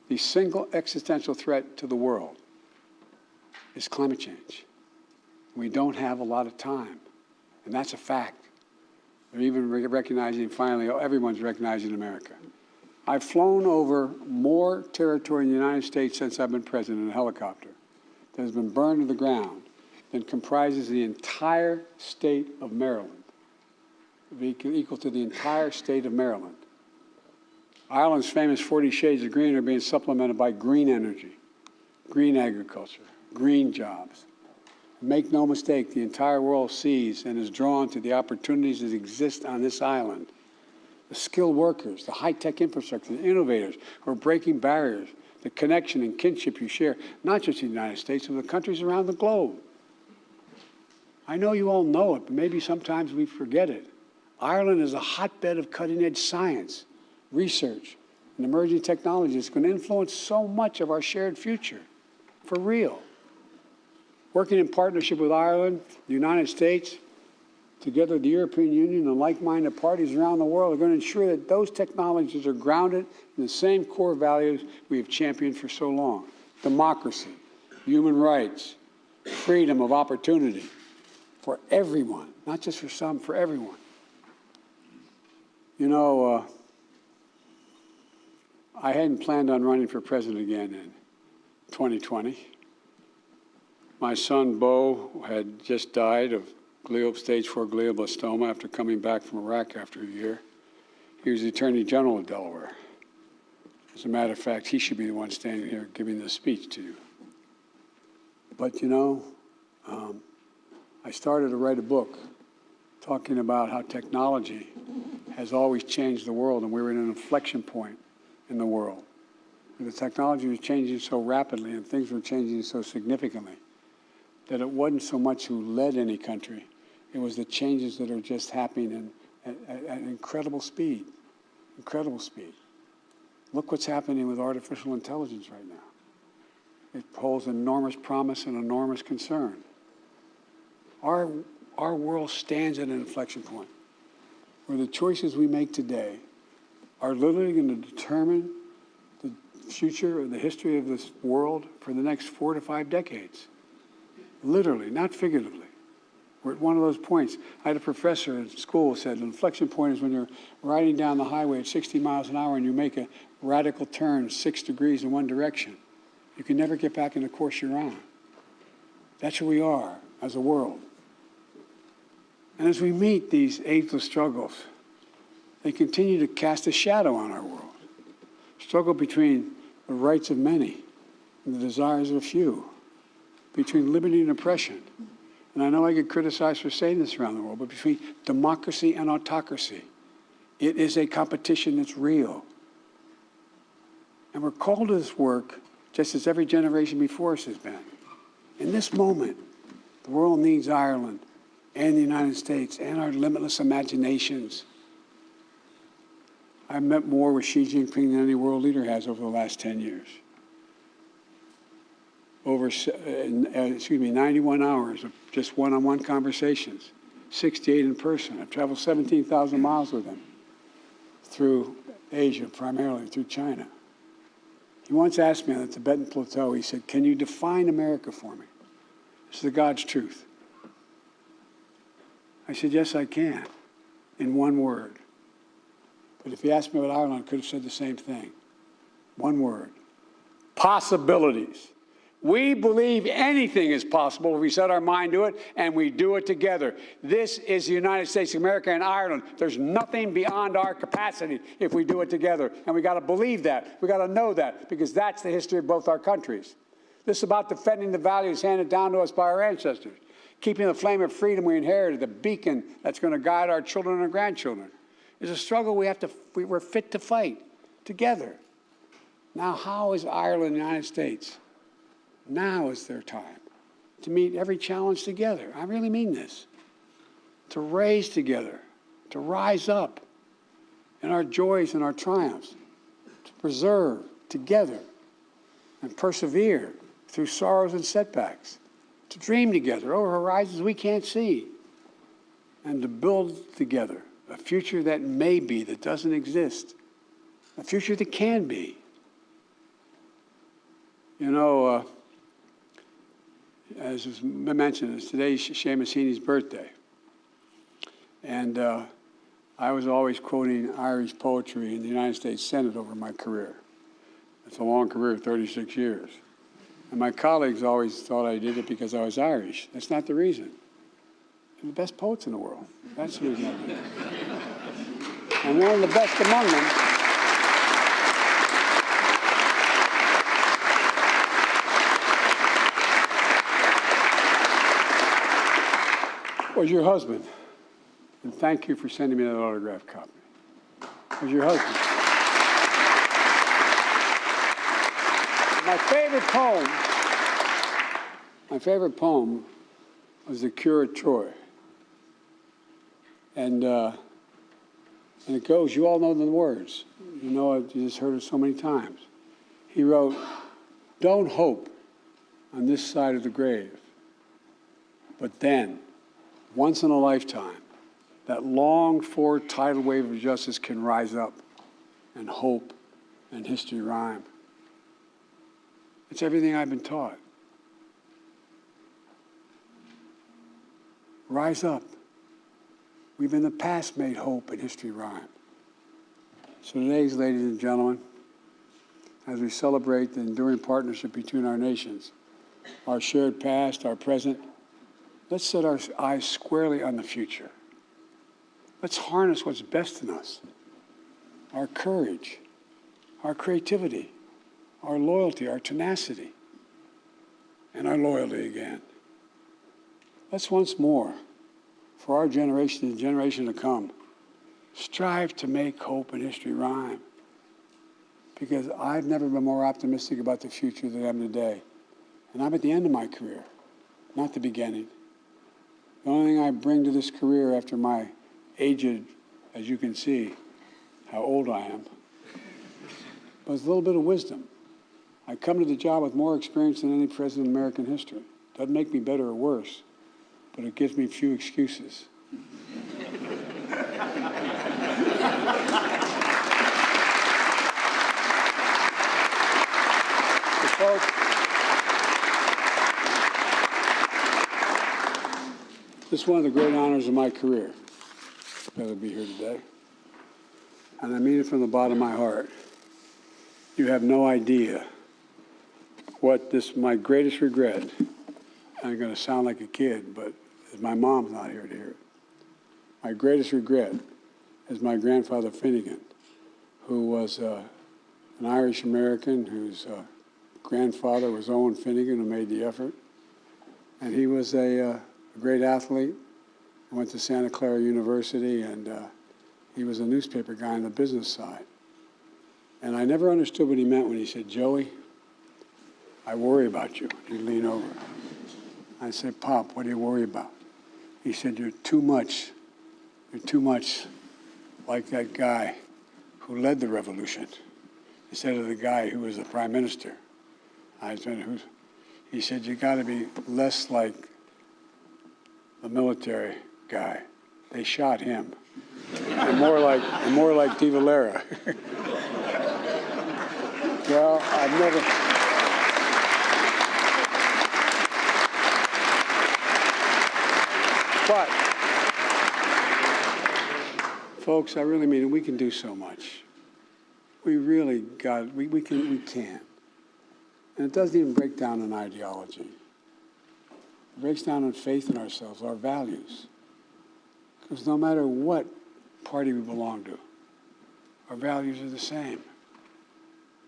The single existential threat to the world is climate change. We don't have a lot of time, and that's a fact. They're even recognizing, finally, everyone's recognizing America. I've flown over more territory in the United States since I've been president in a helicopter that has been burned to the ground than comprises the entire state of Maryland, equal to the entire state of Maryland. Ireland's famous 40 shades of green are being supplemented by green energy, green agriculture, green jobs. Make no mistake, the entire world sees and is drawn to the opportunities that exist on this island. The skilled workers, the high-tech infrastructure, the innovators who are breaking barriers, the connection and kinship you share, not just in the United States, but with countries around the globe. I know you all know it, but maybe sometimes we forget it. Ireland is a hotbed of cutting-edge science, research, and emerging technology that's going to influence so much of our shared future, for real. Working in partnership with Ireland, the United States, together with the European Union and like-minded parties around the world, are going to ensure that those technologies are grounded in the same core values we have championed for so long: democracy, human rights, freedom of opportunity for everyone, not just for some, for everyone. You know, I hadn't planned on running for president again in 2020. My son, Beau, had just died of stage 4 glioblastoma after coming back from Iraq after a year. He was the Attorney General of Delaware. As a matter of fact, he should be the one standing here giving this speech to you. But, you know, I started to write a book talking about how technology has always changed the world, and we were in an inflection point in the world. And the technology was changing so rapidly and things were changing so significantly that it wasn't so much who led any country, it was the changes that are just happening at incredible speed, incredible speed. Look what's happening with artificial intelligence right now. It holds enormous promise and enormous concern. Our world stands at an inflection point where the choices we make today are literally going to determine the future or the history of this world for the next 4 to 5 decades. Literally, not figuratively. We're at one of those points. I had a professor at school who said an inflection point is when you're riding down the highway at 60 miles an hour and you make a radical turn 6 degrees in one direction. You can never get back in the course you're on. That's where we are as a world. And as we meet these ageless struggles, they continue to cast a shadow on our world. Struggle between the rights of many and the desires of a few, between liberty and oppression. And I know I get criticized for saying this around the world, but between democracy and autocracy. It is a competition that's real. And we're called to this work just as every generation before us has been. In this moment, the world needs Ireland and the United States and our limitless imaginations. I've met more with Xi Jinping than any world leader has over the last 10 years. Over 91 hours of just one-on-one conversations, 68 in person. I've traveled 17,000 miles with him through Asia, primarily through China. He once asked me on the Tibetan Plateau, he said, "Can you define America for me?" This is the God's truth. I said, "Yes, I can, in one word." But if he asked me about Ireland, I could have said the same thing. One word: possibilities. We believe anything is possible if we set our mind to it and we do it together. This is the United States of America and Ireland. There's nothing beyond our capacity if we do it together. And we got to believe that. We got to know that, because that's the history of both our countries. This is about defending the values handed down to us by our ancestors, keeping the flame of freedom we inherited, the beacon that's going to guide our children and our grandchildren. It's a struggle we're fit to fight together. Now, how is Ireland the United States? Now is their time to meet every challenge together. I really mean this. To raise together, to rise up in our joys and our triumphs, to preserve together and persevere through sorrows and setbacks, to dream together over horizons we can't see, and to build together a future that may be, that doesn't exist, a future that can be. You know, as was mentioned, today's Seamus Heaney's birthday. And I was always quoting Irish poetry in the United States Senate over my career. It's a long career, 36 years. And my colleagues always thought I did it because I was Irish. That's not the reason. They're the best poets in the world. That's the reason I did it. And one of the best among them was your husband. And thank you for sending me that autographed copy. It was your husband. My favorite poem was The Cure at Troy. And it goes, you all know the words. You know it, you just heard it so many times. He wrote, "Don't hope on this side of the grave, but then, once in a lifetime, that longed-for tidal wave of justice can rise up, and hope and history rhyme." It's everything I've been taught. Rise up. We've in the past made hope and history rhyme. So today, ladies and gentlemen, as we celebrate the enduring partnership between our nations, our shared past, our present, let's set our eyes squarely on the future. Let's harness what's best in us, our courage, our creativity, our loyalty, our tenacity, and our loyalty again. Let's once more, for our generation and the generation to come, strive to make hope and history rhyme. Because I've never been more optimistic about the future than I am today. And I'm at the end of my career, not the beginning. The only thing I bring to this career after my aged, as you can see, how old I am, but it's a little bit of wisdom. I come to the job with more experience than any president in American history. Doesn't make me better or worse, but it gives me few excuses. Folks, this is one of the great honors of my career, to be here today. And I mean it from the bottom of my heart. You have no idea what my greatest regret, I'm going to sound like a kid, but my mom's not here to hear it. My greatest regret is my grandfather Finnegan, who was an Irish American whose grandfather was Owen Finnegan, who made the effort. And he was a great athlete. He went to Santa Clara University, and he was a newspaper guy on the business side. And I never understood what he meant when he said, "Joey, I worry about you." He'd lean over. I said, "Pop, what do you worry about?" He said, you're too much like that guy who led the revolution instead of the guy who was the prime minister." I said, he said, "You got to be less like the military guy. They shot him. And more like De Valera." Well, I've never... But, folks, I really mean it. We can do so much. We really got, we can. And it doesn't even break down on ideology. It breaks down on faith in ourselves, our values. Because no matter what party we belong to, our values are the same.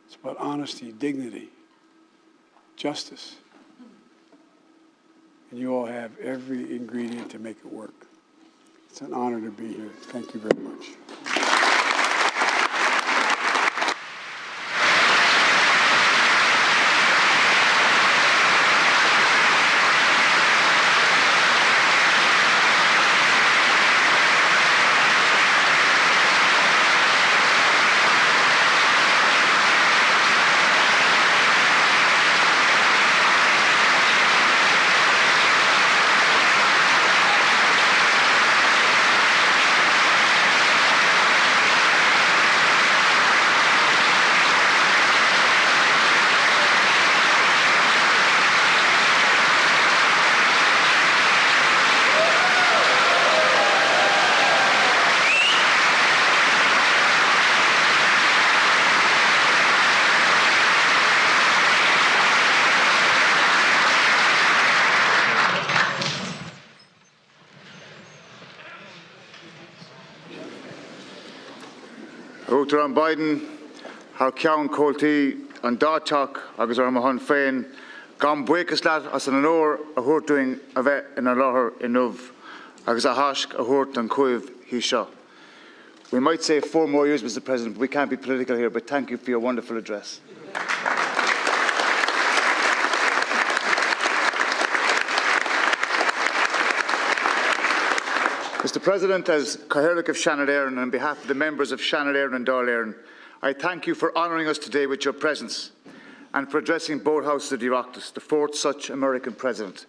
It's about honesty, dignity, justice. And you all have every ingredient to make it work. It's an honor to be here. Thank you very much. Uachtar an Biden, har ceann cóiltí an dáteach agus ar mo hon féin, gan buchas leat as an óir a thuirtuing a bheith in a láthair in Nubh, agus a haisc a thuirt an cuimh hí seo. We might say 4 more years, Mr. President, but we can't be political here, but thank you for your wonderful address. Mr. President, as Cathaoirleach of Shannon Éireann, on behalf of the members of Shannon Éireann and Dáil Éireann, I thank you for honouring us today with your presence and for addressing both houses of the Oireachtas, the 4th such American president.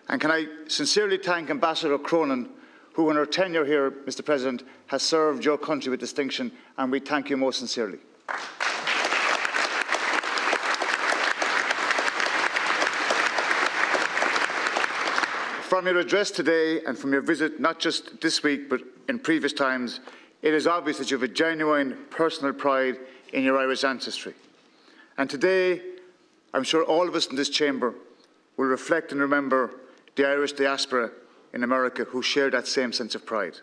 And can I sincerely thank Ambassador Cronin, who in her tenure here, Mr. President, has served your country with distinction, and we thank you most sincerely. From your address today and from your visit, not just this week but in previous times, it is obvious that you have a genuine personal pride in your Irish ancestry. And today, I'm sure all of us in this chamber will reflect and remember the Irish diaspora in America who share that same sense of pride.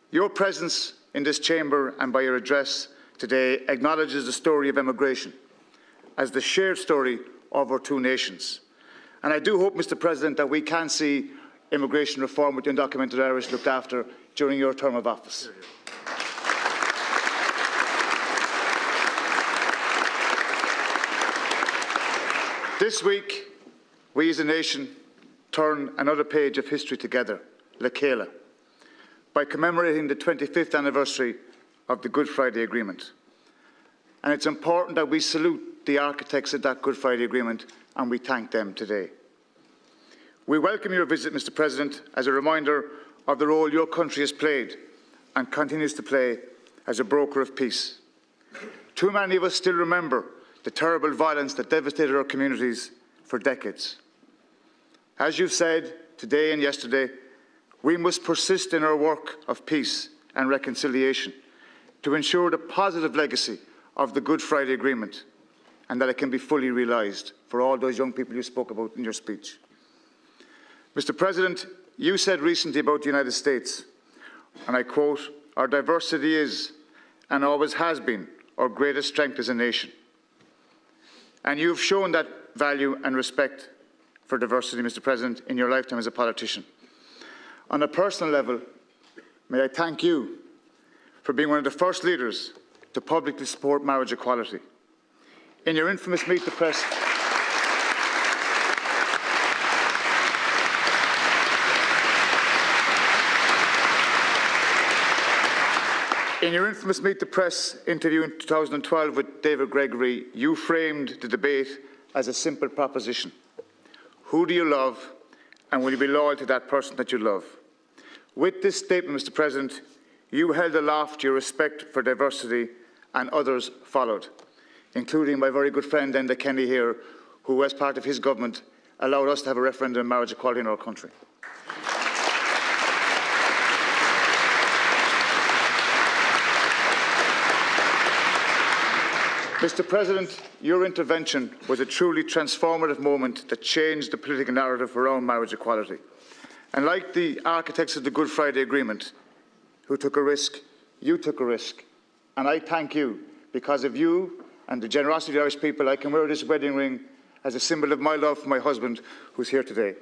Your presence in this chamber and by your address today acknowledges the story of emigration as the shared story of our 2 nations. And I do hope, Mr. President, that we can see immigration reform with the undocumented Irish looked after during your term of office. This week, we as a nation turn another page of history together, Le Céile, by commemorating the 25th anniversary of the Good Friday Agreement. And it's important that we salute the architects of that Good Friday Agreement, and we thank them today. We welcome your visit, Mr. President, as a reminder of the role your country has played and continues to play as a broker of peace. Too many of us still remember the terrible violence that devastated our communities for decades. As you've said today and yesterday, we must persist in our work of peace and reconciliation to ensure the positive legacy of the Good Friday Agreement and that it can be fully realised for all those young people you spoke about in your speech. Mr. President, you said recently about the United States, and I quote, "Our diversity is and always has been our greatest strength as a nation." And you've shown that value and respect for diversity, Mr. President, in your lifetime as a politician. On a personal level, may I thank you for being one of the first leaders to publicly support marriage equality. In your infamous Meet the Press, interview in 2012 with David Gregory, you framed the debate as a simple proposition. Who do you love, and will you be loyal to that person that you love? With this statement, Mr. President, you held aloft your respect for diversity, and others followed, including my very good friend Enda Kenny here, who, as part of his government, allowed us to have a referendum on marriage equality in our country. Mr. President, your intervention was a truly transformative moment that changed the political narrative around marriage equality. And like the architects of the Good Friday Agreement, who took a risk, you took a risk. And I thank you. Because of you and the generosity of the Irish people, I can wear this wedding ring as a symbol of my love for my husband, who's here today.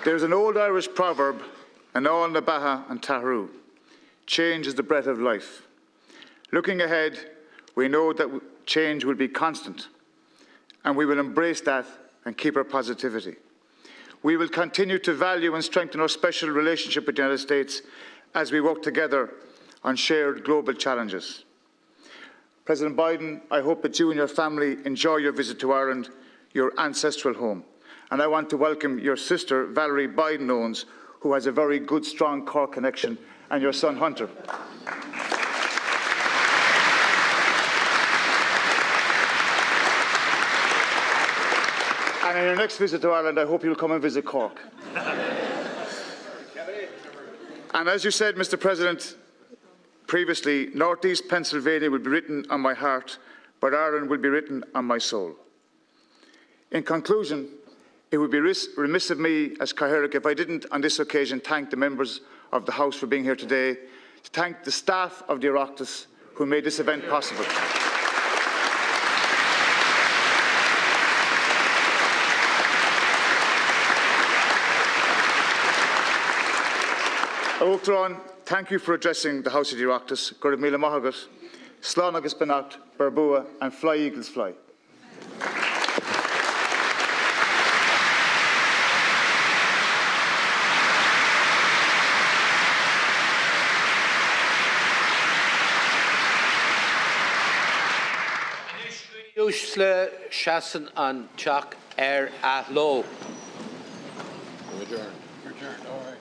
There's an old Irish proverb, "An all na baha and tahrú." Change is the breath of life. Looking ahead, we know that change will be constant, and we will embrace that and keep our positivity. We will continue to value and strengthen our special relationship with the United States as we work together on shared global challenges. President Biden, I hope that you and your family enjoy your visit to Ireland, your ancestral home. And I want to welcome your sister, Valerie Biden-Owens, who has a very good, strong Cork connection, and your son, Hunter. And in your next visit to Ireland, I hope you'll come and visit Cork. And as you said, Mr. President, previously, North East Pennsylvania will be written on my heart, but Ireland will be written on my soul. In conclusion, it would be remiss of me as Cathaoirleach if I didn't on this occasion thank the members of the House for being here today, to thank the staff of the Oireachtas who made this event possible. Oaktrán, thank you for addressing the House of the Oireachtas. Gurad Mila Mahagat, Slán agus Banat, Barbua, and Fly Eagles Fly. Ushla Shasan an Chak Atlo. Adjourned. Adjourned. All right.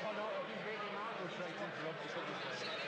Oh no, I think Baby Mark was trying to interrupt us.